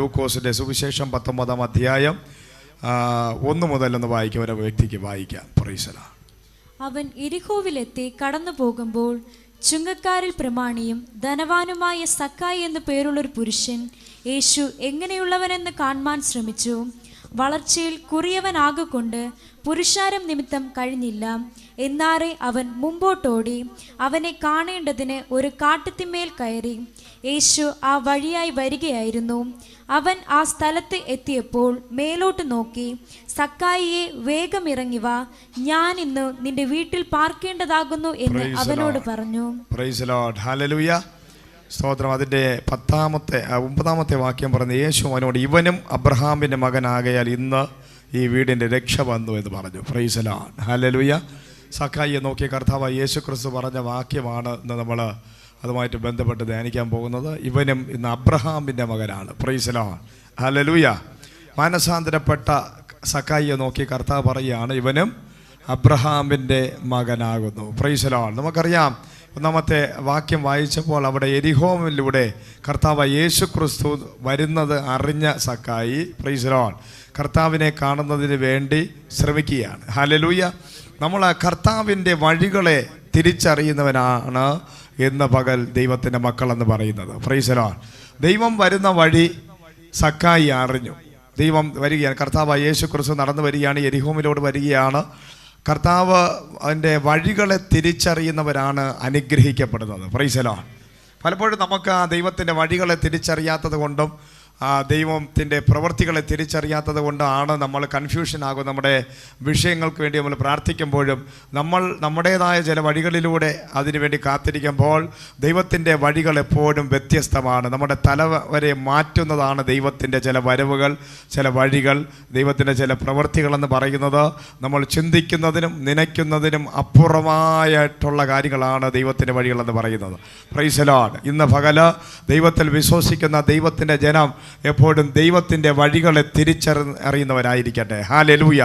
ലൂക്കോസിന്റെ സുവിശേഷം 19-ാം അധ്യായം 1 മുതൽ ഒന്ന് വായിക്കും. ഒരു വ്യക്തിക്ക് വായിക്കാം. Price the Lord. അവൻ യെരിഹോവിലെത്തി കടന്നു പോകുമ്പോൾ ചുങ്കക്കാരിൽ പ്രമാണിയും ധനവാനുമായ സക്കായി എന്നു പേരുള്ളൊരു പുരുഷൻ യേശു എങ്ങനെയുള്ളവനെന്ന് കാണുവാൻ ശ്രമിച്ചു. വളർച്ചയിൽ കുറിയവനാകൊണ്ട് പുരുഷാരം നിമിത്തം കഴിഞ്ഞില്ല. എന്നാറെ അവൻ മുമ്പോട്ടോടി അവനെ കാണേണ്ടതിന് ഒരു കാട്ടുത്തിന്മേൽ കയറി. യേശു ആ വഴിയായി വരികയായിരുന്നു. അവൻ ആ സ്ഥലത്ത് എത്തിയപ്പോൾ മേലോട്ട് നോക്കി, സക്കായിയെ വേഗം ഇറങ്ങി വാ, ഞാൻ ഇന്ന് നിന്റെ വീട്ടിൽ പാർക്കേണ്ടതാകുന്നു എന്ന് അവനോട് പറഞ്ഞു. Price the lord. ഹല്ലേലൂയ. സ്തോത്രം. അതിൻ്റെ 9-ാമത്തെ വാക്യം പറഞ്ഞ യേശു അവനോട്, ഇവനും അബ്രഹാമിൻ്റെ മകനാകയാൽ ഇന്ന് ഈ വീടിൻ്റെ രക്ഷ വന്നു എന്ന് പറഞ്ഞു. Price the lord. ഹല്ലേലൂയ. സക്കായിയെ നോക്കിയ കർത്താവായ യേശു ക്രിസ്തു പറഞ്ഞ വാക്യമാണ് ഇന്ന് നമ്മൾ അതുമായിട്ട് ബന്ധപ്പെട്ട് ധ്യാനിക്കാൻ പോകുന്നത്. ഇവനും ഇന്ന് അബ്രഹാമിൻ്റെ മകനാണ്. Price the lord. ഹല്ലേലൂയ. മാനസാന്തരപ്പെട്ട സക്കായിയെ നോക്കി കർത്താവ് പറയുകയാണ്, ഇവനും അബ്രഹാമിൻ്റെ മകനാകുന്നു. Price the Lord. നമുക്കറിയാം, 1-ാമത്തെ വാക്യം വായിച്ചപ്പോൾ അവിടെ യെരിഹോവിലൂടെ കർത്താവ് യേശു ക്രിസ്തു വരുന്നത് അറിഞ്ഞ സക്കായി, പ്രൈസ് ദി ലോർഡ്, കർത്താവിനെ കാണുന്നതിന് വേണ്ടി ശ്രമിക്കുകയാണ്. ഹല്ലേലൂയ. നമ്മൾ കർത്താവിൻ്റെ വഴികളെ തിരിച്ചറിയുന്നവനാണ് ഇന്ന് പകൽ ദൈവത്തിൻ്റെ മക്കളെന്ന് പറയുന്നത്. Praise the Lord. ദൈവം വരുന്ന വഴി സക്കായി അറിഞ്ഞു. ദൈവം വരികയാണ്, കർത്താവ് യേശു ക്രിസ്തു നടന്നു വരികയാണ്, യെരിഹോവിലൂടെ വരികയാണ്. കർത്താവ് അതിൻ്റെ വഴികളെ തിരിച്ചറിയുന്നവരാണ് അനുഗ്രഹിക്കപ്പെടുന്നത്. Praise the lord. പലപ്പോഴും നമുക്ക് ആ ദൈവത്തിൻ്റെ വഴികളെ തിരിച്ചറിയാത്തത് കൊണ്ടും ദൈവത്തിൻ്റെ പ്രവൃത്തികളെ തിരിച്ചറിയാത്തത് കൊണ്ടാണ് നമ്മൾ കൺഫ്യൂഷൻ ആകും. നമ്മുടെ വിഷയങ്ങൾക്ക് വേണ്ടി നമ്മൾ പ്രാർത്ഥിക്കുമ്പോഴും നമ്മൾ നമ്മുടേതായ ചില വഴികളിലൂടെ അതിനുവേണ്ടി കാത്തിരിക്കുമ്പോൾ ദൈവത്തിൻ്റെ വഴികൾ എപ്പോഴും വ്യത്യസ്തമാണ്. നമ്മുടെ തലവരെ മാറ്റുന്നതാണ് ദൈവത്തിൻ്റെ ചില വരവുകൾ, ചില വഴികൾ, ദൈവത്തിൻ്റെ ചില പ്രവൃത്തികളെന്ന് പറയുന്നത്. നമ്മൾ ചിന്തിക്കുന്നതിനും നനയ്ക്കുന്നതിനും അപ്പുറമായിട്ടുള്ള കാര്യങ്ങളാണ് ദൈവത്തിൻ്റെ വഴികളെന്ന് പറയുന്നത്. Praise the Lord. ഇന്ന് പകല് ദൈവത്തിൽ വിശ്വസിക്കുന്ന ദൈവത്തിൻ്റെ ജനം എപ്പോഴും ദൈവത്തിൻ്റെ വഴികളെ തിരിച്ചറിയുന്നവരായിരിക്കട്ടെ. ഹല്ലേലൂയ.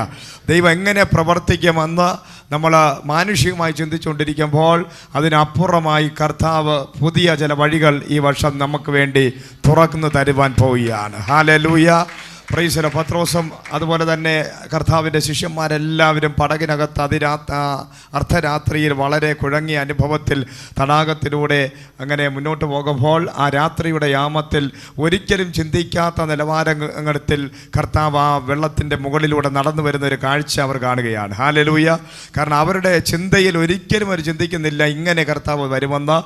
ദൈവം എങ്ങനെ പ്രവർത്തിക്കുമെന്ന് നമ്മൾ മാനുഷികമായി ചിന്തിച്ചുകൊണ്ടിരിക്കുമ്പോൾ അതിനപ്പുറമായി കർത്താവ് പുതിയ ചില വഴികൾ ഈ വർഷം നമുക്ക് വേണ്ടി തുറന്നു തരുവാൻ പോവുകയാണ്. ഹല്ലേലൂയ. Praise the Lord. പത്രോസും അതുപോലെ തന്നെ കർത്താവിൻ്റെ ശിഷ്യന്മാരെല്ലാവരും പടകിനകത്ത് അർദ്ധരാത്രിയിൽ വളരെ കുഴങ്ങിയ അനുഭവത്തിൽ തടാകത്തിലൂടെ അങ്ങനെ മുന്നോട്ട് പോകുമ്പോൾ ആ രാത്രിയുടെ യാമത്തിൽ ഒരിക്കലും ചിന്തിക്കാത്ത നിലവാരത്തിൽ കർത്താവ് ആ വെള്ളത്തിൻ്റെ മുകളിലൂടെ നടന്നു വരുന്ന ഒരു കാഴ്ച അവർ കാണുകയാണ്. ഹല്ലേലൂയ. കാരണം അവരുടെ ചിന്തയിൽ ഒരിക്കലും അവർ ചിന്തിക്കുന്നില്ല ഇങ്ങനെ കർത്താവ് വരുമെന്ന്.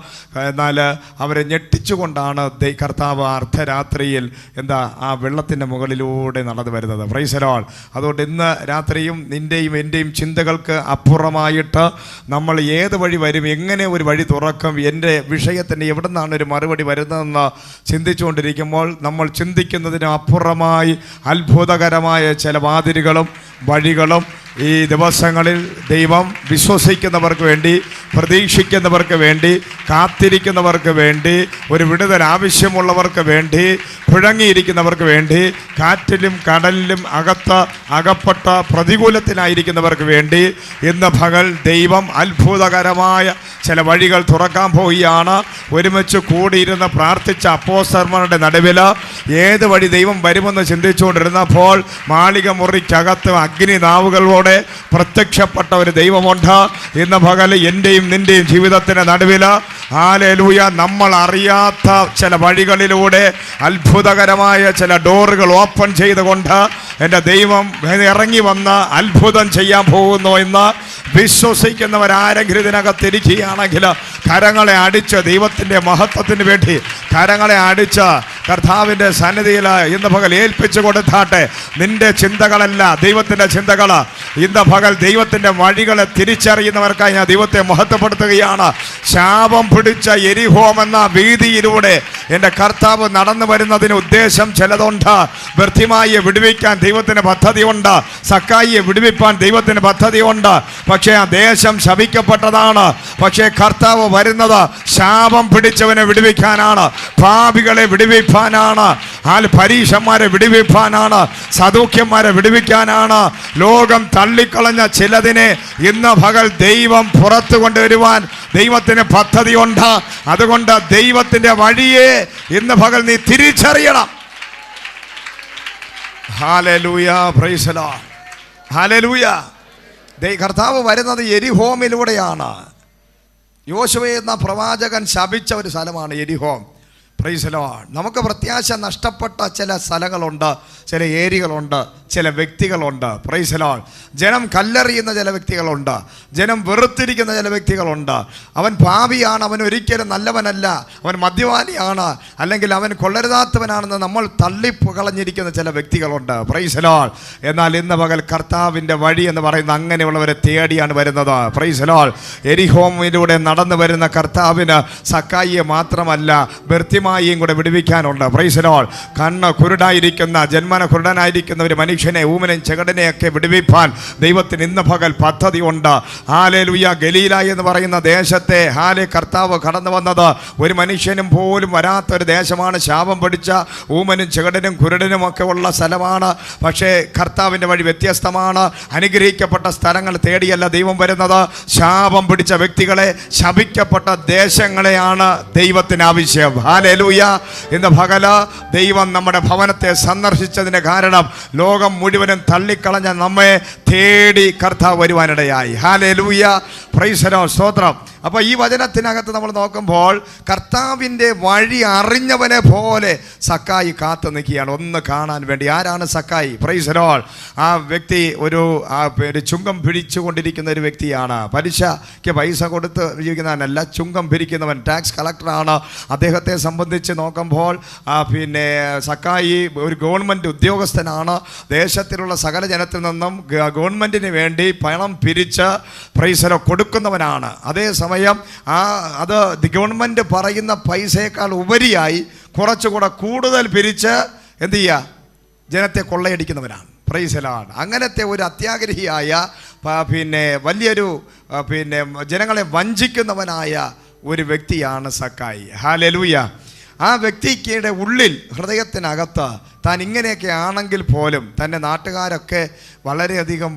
എന്നാൽ അവരെ ഞെട്ടിച്ചുകൊണ്ടാണ് കർത്താവ് അർദ്ധരാത്രിയിൽ ആ വെള്ളത്തിൻ്റെ മുകളിലൂടെ നടന്നു വരുന്നത്. Price the lord. അതുകൊണ്ട് ഇന്ന് രാത്രിയും നിൻ്റെയും എൻ്റെയും ചിന്തകൾക്ക് അപ്പുറമായിട്ട് നമ്മൾ ഏത് വഴി വരും, എങ്ങനെ ഒരു വഴി തുറക്കും, എൻ്റെ വിഷയത്തിൻ്റെ എവിടെ നിന്നാണ് ഒരു മറുപടി വരുന്നതെന്ന് ചിന്തിച്ചുകൊണ്ടിരിക്കുമ്പോൾ നമ്മൾ ചിന്തിക്കുന്നതിന് അപ്പുറമായി അത്ഭുതകരമായ ചില വാതിലുകളും വഴികളും ഈ ദിവസങ്ങളിൽ ദൈവം വിശ്വസിക്കുന്നവർക്ക് വേണ്ടി, പ്രതീക്ഷിക്കുന്നവർക്ക് വേണ്ടി, കാത്തിരിക്കുന്നവർക്ക് വേണ്ടി, ഒരു വിടുതൽ ആവശ്യമുള്ളവർക്ക് വേണ്ടി, പുഴങ്ങിയിരിക്കുന്നവർക്ക് വേണ്ടി, കാറ്റിലും കടലിലും അകപ്പെട്ട പ്രതികൂലത്തിലായിരിക്കുന്നവർക്ക് വേണ്ടി ഇന്ന് പകൽ ദൈവം അത്ഭുതകരമായ ചില വഴികൾ തുറക്കാൻ പോവുകയാണ്. ഒരുമിച്ച് കൂടിയിരുന്ന് പ്രാർത്ഥിച്ച അപ്പോസ്തലന്മാരുടെ നടുവിൽ ഏത് വഴി ദൈവം വരുമെന്ന് ചിന്തിച്ചുകൊണ്ടിരുന്നപ്പോൾ മാളിക മുറിക്കകത്ത് അഗ്നിനാവുകളോടെ പ്രത്യക്ഷപ്പെട്ട ഒരു ദൈവമുണ്ട്. ഇന്ന് പകൽ എൻ്റെയും നിൻ്റെയും ജീവിതത്തിൻ്റെ നടുവിൽ ഹല്ലേലൂയ നമ്മൾ അറിയാത്ത ചില വഴികളിലൂടെ അത്ഭുതകരമായ ചില ഡോറുകൾ ഓപ്പൺ ചെയ്തുകൊണ്ട് എൻ്റെ ദൈവം ഇറങ്ങി വന്ന് അത്ഭുതം ചെയ്യാൻ പോകുന്നു എന്ന് വിശ്വസിക്കുന്നവരാരെങ്കിലും ഇതിനകത്തിരിക്കുകയാണെങ്കിൽ കരങ്ങളെ അടിച്ച് ദൈവത്തിൻ്റെ മഹത്വത്തിന് വേണ്ടി കരങ്ങളെ അടിച്ച് കർത്താവിൻ്റെ സന്നിധിയിൽ ഇന്ന് പകൽ ഏൽപ്പിച്ചു കൊടുത്താട്ടെ. നിന്റെ ചിന്തകളല്ല ദൈവത്തിൻ്റെ ചിന്തകൾ. ഇന്ന് പകൽ ദൈവത്തിൻ്റെ വഴികളെ തിരിച്ചറിയുന്നവർക്കായി ഞാൻ ദൈവത്തെ മഹത്വപ്പെടുത്തുകയാണ്. ശാപം പിടിച്ച യെരിഹോം എന്ന വീതിയിലൂടെ എൻ്റെ കർത്താവ് നടന്നു വരുന്നതിന് ഉദ്ദേശം ചിലതുണ്ട്. വൃത്തിമായിയെ വിടുവിക്കാൻ ദൈവത്തിന് പദ്ധതിയുണ്ട്. സക്കായിയെ വിടുവിപ്പാൻ ദൈവത്തിന് പദ്ധതിയുണ്ട്. പക്ഷേ ആ ദേശം ശപിക്കപ്പെട്ടതാണ്. പക്ഷേ കർത്താവ് വരുന്നത് ശാപം പിടിച്ചവനെ വിടുവിക്കാനാണ്, പാപികളെ വിടുവിപ്പാനാണ്, പരീശന്മാരെ വിടുവിപ്പാനാണ്, സദൂക്യന്മാരെ വിടുവിക്കാനാണ്. ലോകം തള്ളിക്കളഞ്ഞ ചിലതിനെ ഇന്ന് പകൽ ദൈവം പുറത്തു കൊണ്ടുവരുവാൻ ദൈവത്തിന് പദ്ധതിയുണ്ട്. അതുകൊണ്ട് ദൈവത്തിൻ്റെ വഴിയെ ഇന്ന് പകൽ നീ തിരിച്ചറിയണം. Hallelujah, praise the lord, hallelujah. കർത്താവ് വരുന്നത് യെരിഹോമിലൂടെയാണ്. യോശുവ എന്ന പ്രവാചകൻ ശപിച്ച ഒരു സ്ഥലമാണ് യെരിഹോം. Price the Lord. നമുക്ക് പ്രത്യാശ നഷ്ടപ്പെട്ട ചില സ്ഥലങ്ങളുണ്ട്, ചില ഏരിയകളുണ്ട്, ചില വ്യക്തികളുണ്ട്. Price the Lord. ജനം കല്ലെറിയുന്ന ചില വ്യക്തികളുണ്ട്, ജനം വെറുത്തിരിക്കുന്ന ചില വ്യക്തികളുണ്ട്. അവൻ പാപിയാണ്, അവൻ ഒരിക്കലും നല്ലവനല്ല, അവൻ മദ്യപാനിയാണ്, അല്ലെങ്കിൽ അവൻ കൊള്ളരുതാത്തവനാണെന്ന് നമ്മൾ തള്ളിക്കളഞ്ഞിരിക്കുന്ന ചില വ്യക്തികളുണ്ട്. Price the Lord. എന്നാൽ ഇന്ന് പകൽ കർത്താവിൻ്റെ വഴി എന്ന് പറയുന്ന അങ്ങനെയുള്ളവരെ തേടിയാണ് വരുന്നത്. Price the Lord. യെരിഹോമിലൂടെ നടന്നു വരുന്ന കർത്താവിന് സക്കായിയെ മാത്രമല്ല ബർത്തിമായിയും കൂടെ വിടുവിക്കാനുണ്ട്. Price the Lord. കണ്ണ് കുരുടായിരിക്കുന്ന, ജന്മന കുരുടനായിരിക്കുന്ന ഒരു മനുഷ്യനെ, ഊമനെയും ചെകടനെയൊക്കെ വിടുവിപ്പാൻ ദൈവത്തിന് ഇന്ന് പകൽ പദ്ധതി ഉണ്ട്. ഹല്ലേലൂയ. ഗലീല എന്ന് പറയുന്ന ദേശത്തെ കർത്താവ് കടന്നു വന്നത് ഒരു മനുഷ്യനും പോലും വരാത്തൊരു ദേശമാണ്. ശാപം പിടിച്ച ഊമനും ചെകടനും കുരുടനും ഒക്കെ ഉള്ള സ്ഥലമാണ്. പക്ഷേ കർത്താവിൻ്റെ വഴി വ്യത്യസ്തമാണ്. അനുഗ്രഹിക്കപ്പെട്ട സ്ഥലങ്ങൾ തേടിയല്ല ദൈവം വരുന്നത്. ശാപം പിടിച്ച വ്യക്തികളെ, ശപിക്കപ്പെട്ട ദേശങ്ങളെയാണ് ദൈവത്തിന് ആവശ്യം. ഹല്ലേലൂയ. ഇന്ന് പകല ദൈവം നമ്മുടെ ഭവനത്തെ സന്ദർശിച്ചതിന് കാരണം ലോകം മുഴുവനും തള്ളിക്കളഞ്ഞ നമ്മെ തേടി കർത്താവ് വരുവാനിടയായി. ഹല്ലേലൂയ, പ്രൈസ് ദി ലോർഡ്, സ്തോത്രം. അപ്പോൾ ഈ വചനത്തിനകത്ത് നമ്മൾ നോക്കുമ്പോൾ കർത്താവിൻ്റെ വഴി അറിഞ്ഞവനെ പോലെ സക്കായി കാത്തു നിൽക്കുകയാണ് ഒന്ന് കാണാൻ വേണ്ടി. ആരാണ് സക്കായി? Price the Lord. ആ വ്യക്തി ഒരു ചുങ്കം പിടിച്ചുകൊണ്ടിരിക്കുന്ന ഒരു വ്യക്തിയാണ്. പലിശയ്ക്ക് പൈസ കൊടുത്ത് ജീവിക്കുന്നവനല്ല, ചുങ്കം പിരിക്കുന്നവൻ, ടാക്സ് കളക്ടറാണ്. അദ്ദേഹത്തെ സംബന്ധിച്ച് നോക്കുമ്പോൾ സക്കായി ഒരു ഗവൺമെൻറ് ഉദ്യോഗസ്ഥനാണ്. ദേശത്തിലുള്ള സകല ജനത്തിൽ നിന്നും ഗവൺമെൻറ്റിന് വേണ്ടി പണം പിരിച്ച് പ്രൈസ് ദി ലോർഡ് കൊടുക്കുന്നവനാണ്. അതേസമയം അത് ഗവൺമെൻറ് പറയുന്ന പൈസയേക്കാൾ ഉപരിയായി കുറച്ചുകൂടെ കൂടുതൽ പിരിച്ച് എന്ത് ചെയ്യുക? ജനത്തെ കൊള്ളയടിക്കുന്നവനാണ്. Price the Lord. അങ്ങനത്തെ ഒരു അത്യാഗ്രഹിയായ വലിയൊരു ജനങ്ങളെ വഞ്ചിക്കുന്നവനായ ഒരു വ്യക്തിയാണ് സക്കായി. ഹല്ലേലൂയ. ആ വ്യക്തിയുടെ ഉള്ളിൽ, ഹൃദയത്തിനകത്ത് താൻ ഇങ്ങനെയൊക്കെ ആണെങ്കിൽ പോലും തന്നെ നാട്ടുകാരൊക്കെ വളരെയധികം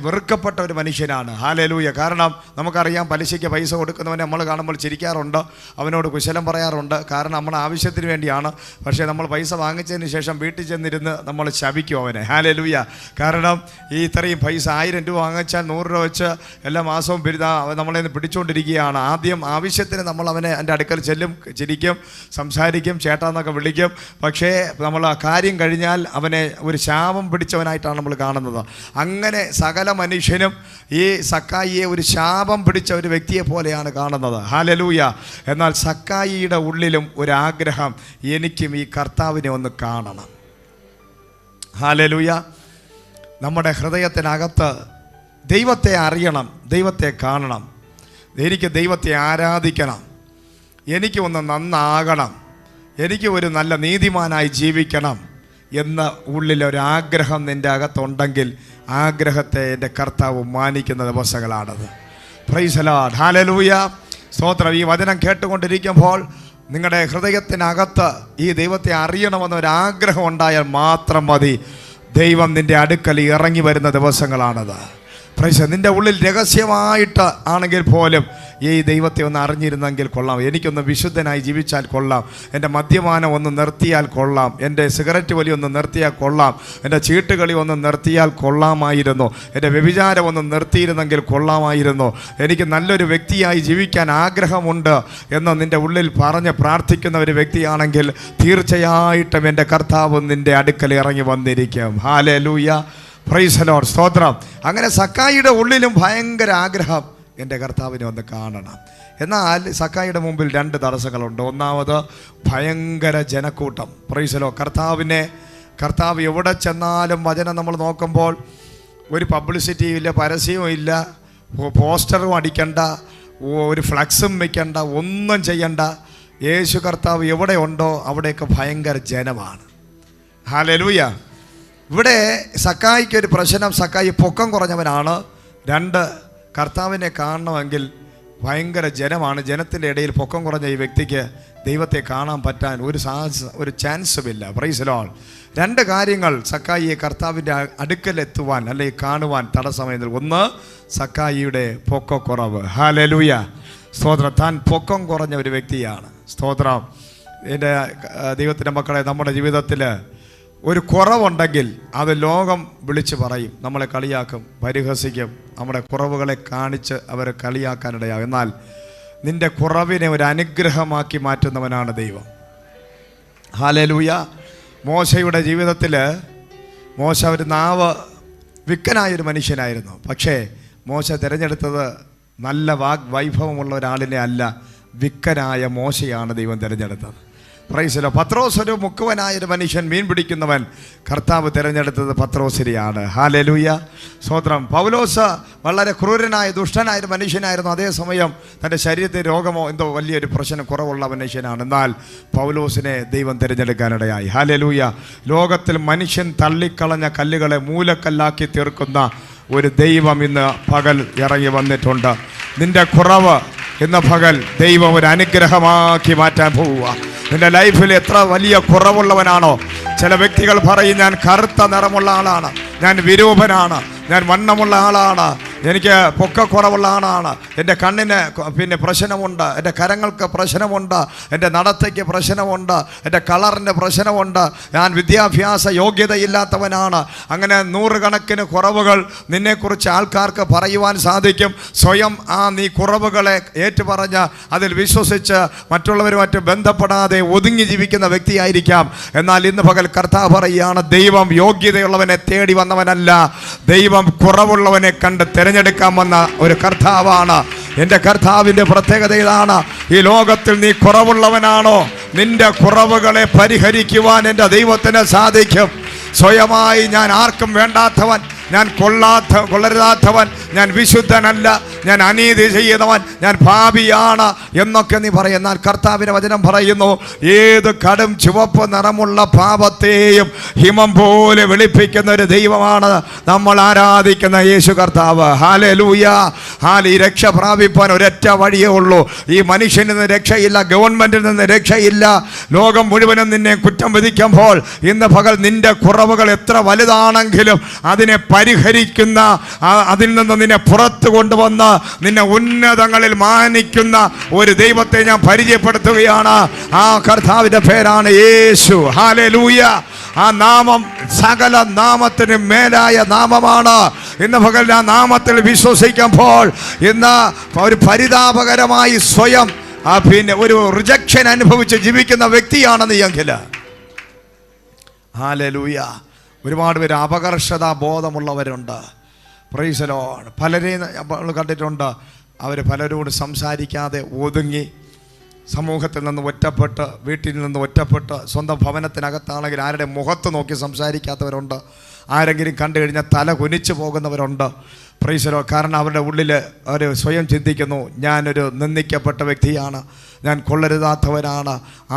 വെറുക്കപ്പെട്ട ഒരു മനുഷ്യനാണ്. ഹല്ലേലൂയ. കാരണം നമുക്കറിയാം, പലിശയ്ക്ക് പൈസ കൊടുക്കുന്നവനെ നമ്മൾ കാണുമ്പോൾ ചിരിക്കാറുണ്ട്, അവനോട് കുശലം പറയാറുണ്ട്. കാരണം നമ്മുടെ ആവശ്യത്തിന് വേണ്ടിയാണ്. പക്ഷേ നമ്മൾ പൈസ വാങ്ങിച്ചതിന് ശേഷം വീട്ടിൽ ചെന്നിരുന്ന് നമ്മൾ ശപിക്കും അവനെ. ഹല്ലേലൂയ. കാരണം ഈ ഇത്രയും പൈസ 1000 രൂപ വാങ്ങിച്ചാൽ 100 രൂപ വെച്ച് എല്ലാ മാസവും നമ്മളെ പിടിച്ചുകൊണ്ടിരിക്കുകയാണ്. ആദ്യം ആവശ്യത്തിന് നമ്മൾ അവനെ എൻ്റെ അടുക്കൽ ചെല്ലും, ചിരിക്കും, സംസാരിക്കും, ചേട്ടാന്നൊക്കെ വിളിക്കും. പക്ഷേ നമ്മൾ ആ കാര്യം കഴിഞ്ഞാൽ അവനെ ഒരു ശാപം പിടിച്ചവനായിട്ടാണ് നമ്മൾ കാണുന്നത്. അങ്ങനെ സകല മനുഷ്യനും ഈ സക്കായിയെ ഒരു ശാപം പിടിച്ച ഒരു വ്യക്തിയെ പോലെയാണ് കാണുന്നത്. ഹല്ലേലൂയ. എന്നാൽ സക്കായിയുടെ ഉള്ളിലും ഒരു ആഗ്രഹം, എനിക്കും ഈ കർത്താവിനെ ഒന്ന് കാണണം. ഹല്ലേലൂയ. നമ്മുടെ ഹൃദയത്തിനകത്ത് ദൈവത്തെ അറിയണം, ദൈവത്തെ കാണണം, എനിക്ക് ദൈവത്തെ ആരാധിക്കണം, എനിക്ക് ഒന്ന് നന്നാകണം, എനിക്ക് ഒരു നല്ല നീതിമാനായി ജീവിക്കണം എന്ന ഉള്ളിലൊരാഗ്രഹം നിൻ്റെ അകത്തുണ്ടെങ്കിൽ ആഗ്രഹത്തെ എൻ്റെ കർത്താവ് മാനിക്കുന്ന ദിവസങ്ങളാണത്. Praise the lord. ഹല്ലേലൂയ, സ്തോത്രം. ഈ വചനം കേട്ടുകൊണ്ടിരിക്കുമ്പോൾ നിങ്ങളുടെ ഹൃദയത്തിനകത്ത് ഈ ദൈവത്തെ അറിയണമെന്നൊരാഗ്രഹം ഉണ്ടായാൽ മാത്രം മതി. ദൈവം നിൻ്റെ അടുക്കൽ ഇറങ്ങി വരുന്ന ദിവസങ്ങളാണത്. പ്രൈസ്. നിൻ്റെ ഉള്ളിൽ രഹസ്യമായിട്ട് ആണെങ്കിൽ പോലും ഈ ദൈവത്തെ ഒന്ന് അറിഞ്ഞിരുന്നെങ്കിൽ കൊള്ളാം, എനിക്കൊന്ന് വിശുദ്ധനായി ജീവിച്ചാൽ കൊള്ളാം, എൻ്റെ മദ്യപാനം ഒന്ന് നിർത്തിയാൽ കൊള്ളാം, എൻ്റെ സിഗരറ്റ് വലി ഒന്ന് നിർത്തിയാൽ കൊള്ളാം, എൻ്റെ ചീട്ടുകളി ഒന്ന് നിർത്തിയാൽ കൊള്ളാമായിരുന്നു, എൻ്റെ വ്യഭിചാരം ഒന്ന് നിർത്തിയിരുന്നെങ്കിൽ കൊള്ളാമായിരുന്നു, എനിക്ക് നല്ലൊരു വ്യക്തിയായി ജീവിക്കാൻ ആഗ്രഹമുണ്ട് എന്ന് നിൻ്റെ ഉള്ളിൽ പറഞ്ഞ് പ്രാർത്ഥിക്കുന്ന ഒരു വ്യക്തിയാണെങ്കിൽ തീർച്ചയായിട്ടും എൻ്റെ കർത്താവ് നിൻ്റെ അടുക്കൽ ഇറങ്ങി വന്നിരിക്കും. ഹല്ലേലൂയ, പ്രൈസ് ദി ലോർഡ്, സ്തോത്രം. അങ്ങനെ സക്കായിയുടെ ഉള്ളിലും ഭയങ്കര ആഗ്രഹം, എൻ്റെ കർത്താവിനെ ഒന്ന് കാണണം. എന്നാൽ സക്കായിയുടെ മുമ്പിൽ 2 തടസ്സങ്ങളുണ്ട്. ഒന്നാമത് ഭയങ്കര ജനക്കൂട്ടം. Price the Lord. കർത്താവ് എവിടെ ചെന്നാലും വചനം നമ്മൾ നോക്കുമ്പോൾ ഒരു പബ്ലിസിറ്റിയും ഇല്ല, പരസ്യവും ഇല്ല, പോസ്റ്ററും അടിക്കണ്ട, ഒരു ഫ്ലക്സും വയ്ക്കണ്ട, ഒന്നും ചെയ്യണ്ട. യേശു കർത്താവ് എവിടെ ഉണ്ടോ അവിടെയൊക്കെ ഭയങ്കര ജനമാണ്. ഹല്ലേലൂയ. ഇവിടെ സക്കായിക്കൊരു പ്രശ്നം, സക്കായി പൊക്കം കുറഞ്ഞവനാണ്. 2, കർത്താവിനെ കാണണമെങ്കിൽ ഭയങ്കര ജനമാണ്. ജനത്തിൻ്റെ ഇടയിൽ പൊക്കം കുറഞ്ഞ ഈ വ്യക്തിക്ക് ദൈവത്തെ കാണാൻ പറ്റാൻ ഒരു ചാൻസുമില്ല. Price the Lord. 2 കാര്യങ്ങൾ സക്കായിയെ കർത്താവിൻ്റെ അടുക്കലെത്തുവാൻ അല്ലെങ്കിൽ കാണുവാൻ തടസ്സമായി. ഒന്ന്, സക്കായിയുടെ പൊക്കക്കുറവ്. ഹല്ലേലൂയ, സ്തോത്രം. താൻ പൊക്കം കുറഞ്ഞ ഒരു വ്യക്തിയാണ്. സ്തോത്രം. എൻ്റെ ദൈവത്തിൻ്റെ മക്കളെ, നമ്മുടെ ജീവിതത്തിൽ ഒരു കുറവുണ്ടെങ്കിൽ അത് ലോകം വിളിച്ച് പറയും, നമ്മളെ കളിയാക്കും, പരിഹസിക്കും, നമ്മുടെ കുറവുകളെ കാണിച്ച് അവരെ കളിയാക്കാനിടയാകും. എന്നാൽ നിന്റെ കുറവിനെ ഒരു അനുഗ്രഹമാക്കി മാറ്റുന്നവനാണ് ദൈവം. ഹല്ലേലൂയ. മോശയുടെ ജീവിതത്തിൽ മോശ ഒരു വിക്കനായൊരു മനുഷ്യനായിരുന്നു. പക്ഷേ മോശ തിരഞ്ഞെടുത്തത് നല്ല വൈഭവമുള്ള ഒരാളിനെ അല്ല, വിക്കനായ മോശയാണ് ദൈവം തിരഞ്ഞെടുത്തത്. Price the Lord. പത്രോസ് ഒരു മുക്കുവനായൊരു മനുഷ്യൻ, മീൻ പിടിക്കുന്നവൻ. കർത്താവ് തിരഞ്ഞെടുത്തത് പത്രോസിനെയാണ്. ഹല്ലേലൂയ, സ്തോത്രം. പൗലോസ് വളരെ ക്രൂരനായ ദുഷ്ടനായൊരു മനുഷ്യനായിരുന്നു. അതേസമയം തൻ്റെ ശരീരത്തിൽ രോഗമോ എന്തോ വലിയൊരു പ്രശ്നം കുറവുള്ള മനുഷ്യനാണ്. എന്നാൽ പൗലോസിനെ ദൈവം തിരഞ്ഞെടുക്കാനിടയായി. ഹല്ലേലൂയ. ലോകത്തിൽ മനുഷ്യൻ തള്ളിക്കളഞ്ഞ കല്ലുകളെ മൂലക്കല്ലാക്കി തീർക്കുന്ന ഒരു ദൈവം ഇന്ന് പകൽ ഇറങ്ങി വന്നിട്ടുണ്ട്. നിന്റെ കുറവ് ഇന്ന് പകൽ ദൈവം ഒരു അനുഗ്രഹമാക്കി മാറ്റാൻ പോവുക. നിന്റെ ലൈഫിൽ എത്ര വലിയ കുറവുള്ളവനാണോ, ചില വ്യക്തികൾ പറയും, ഞാൻ കറുത്ത നിറമുള്ള ആളാണ്, ഞാൻ വിരൂപനാണ്, ഞാൻ വണ്ണമുള്ള ആളാണ്, എനിക്ക് പൊക്കക്കുറവുള്ള ആളാണ്, എൻ്റെ കണ്ണിന് പ്രശ്നമുണ്ട്, എൻ്റെ കരങ്ങൾക്ക് പ്രശ്നമുണ്ട്, എൻ്റെ നടത്തയ്ക്ക് പ്രശ്നമുണ്ട്, എൻ്റെ കളറിൻ്റെ പ്രശ്നമുണ്ട്, ഞാൻ വിദ്യാഭ്യാസ യോഗ്യതയില്ലാത്തവനാണ്. അങ്ങനെ നൂറുകണക്കിന് കുറവുകൾ നിന്നെക്കുറിച്ച് ആൾക്കാർക്ക് പറയുവാൻ സാധിക്കും. സ്വയം നീ കുറവുകളെ ഏറ്റുപറഞ്ഞ് അതിൽ വിശ്വസിച്ച് മറ്റുള്ളവരുമായിട്ട് ബന്ധപ്പെടാതെ ഒതുങ്ങി ജീവിക്കുന്ന വ്യക്തിയായിരിക്കാം. എന്നാൽ ഇന്ന് പകൽ കർത്താവ് പറയുകയാണ്, ദൈവം യോഗ്യതയുള്ളവനെ തേടി വന്നവനല്ല, ദൈവം കുറവുള്ളവനെ കണ്ട് തിരഞ്ഞെടുക്കാൻ വന്ന ഒരു കർത്താവാണ്. എൻ്റെ കർത്താവിൻ്റെ പ്രത്യേകത ഇതാണ്. ഈ ലോകത്തിൽ നീ കുറവുള്ളവനാണോ, നിന്റെ കുറവുകളെ പരിഹരിക്കുവാൻ എൻ്റെ ദൈവത്തിന് സാധിക്കും. സ്വയമായി ഞാൻ ആർക്കും വേണ്ടാത്തവൻ, ഞാൻ കൊള്ളരുതാത്തവൻ, ഞാൻ വിശുദ്ധനല്ല, ഞാൻ അനീതി ചെയ്യുന്നവൻ, ഞാൻ പാപിയാണ് എന്നൊക്കെ നീ പറയും. എന്നാൽ കർത്താവിൻ്റെ വചനം പറയുന്നു, ഏത് കടും ചുവപ്പ് നിറമുള്ള പാപത്തെയും ഹിമം പോലെ വെളുപ്പിക്കുന്ന ഒരു ദൈവമാണ് നമ്മൾ ആരാധിക്കുന്ന യേശു കർത്താവ്. ഹല്ലേലൂയ. ഈ രക്ഷ പ്രാപിപ്പാൻ ഒരൊറ്റ വഴിയേ ഉള്ളൂ. ഈ മനുഷ്യനിൽ നിന്ന് രക്ഷയില്ല, ഗവൺമെന്റിൽ നിന്ന് രക്ഷയില്ല. ലോകം മുഴുവനും നിന്നെ കുറ്റം വിധിക്കുമ്പോൾ ഇന്ന് പകൽ നിന്റെ കുറവുകൾ എത്ര വലുതാണെങ്കിലും അതിനെ പരിഹരിക്കുന്ന, അതിൽ നിന്ന് നിന്നെ പുറത്തു കൊണ്ടുവന്ന് നിന്നെ ഉന്നതങ്ങളിൽ മാനിക്കുന്ന ഒരു ദൈവത്തെ ഞാൻ പരിചയപ്പെടുത്തുകയാണ്. ആ കർത്താവിന്റെ പേരാണ് യേശു. ഹല്ലേലൂയ. ആ നാമം സകല നാമത്തിന് മേലായ നാമമാണ്. ഇന്ന് പകൽ ആ നാമത്തിൽ വിശ്വസിക്കുമ്പോൾ ഇന്ന് ഒരു പരിതാപകരമായി സ്വയം ഒരു റിജക്ഷൻ അനുഭവിച്ച് ജീവിക്കുന്ന വ്യക്തിയാണെന്ന് എങ്കിൽ, ഹല്ലേലൂയ, ഒരുപാട് പേര് അപകർഷതാ ബോധമുള്ളവരുണ്ട്. Praise the lord. പലരെയും നമ്മൾ കണ്ടിട്ടുണ്ട്, അവർ പലരോട് സംസാരിക്കാതെ ഒതുങ്ങി, സമൂഹത്തിൽ നിന്ന് ഒറ്റപ്പെട്ട്, വീട്ടിൽ നിന്ന് ഒറ്റപ്പെട്ട്, സ്വന്തം ഭവനത്തിനകത്താണെങ്കിൽ ആരുടെ മുഖത്ത് നോക്കി സംസാരിക്കാത്തവരുണ്ട്. ആരെങ്കിലും കണ്ടു കഴിഞ്ഞാൽ തല കുനിച്ചു പോകുന്നവരുണ്ട്. Price the Lord. കാരണം അവരുടെ ഉള്ളിൽ അവർ സ്വയം ചിന്തിക്കുന്നു, ഞാനൊരു നിന്ദിക്കപ്പെട്ട വ്യക്തിയാണ്, ഞാൻ കൊള്ളരുതാത്തവനാണ്.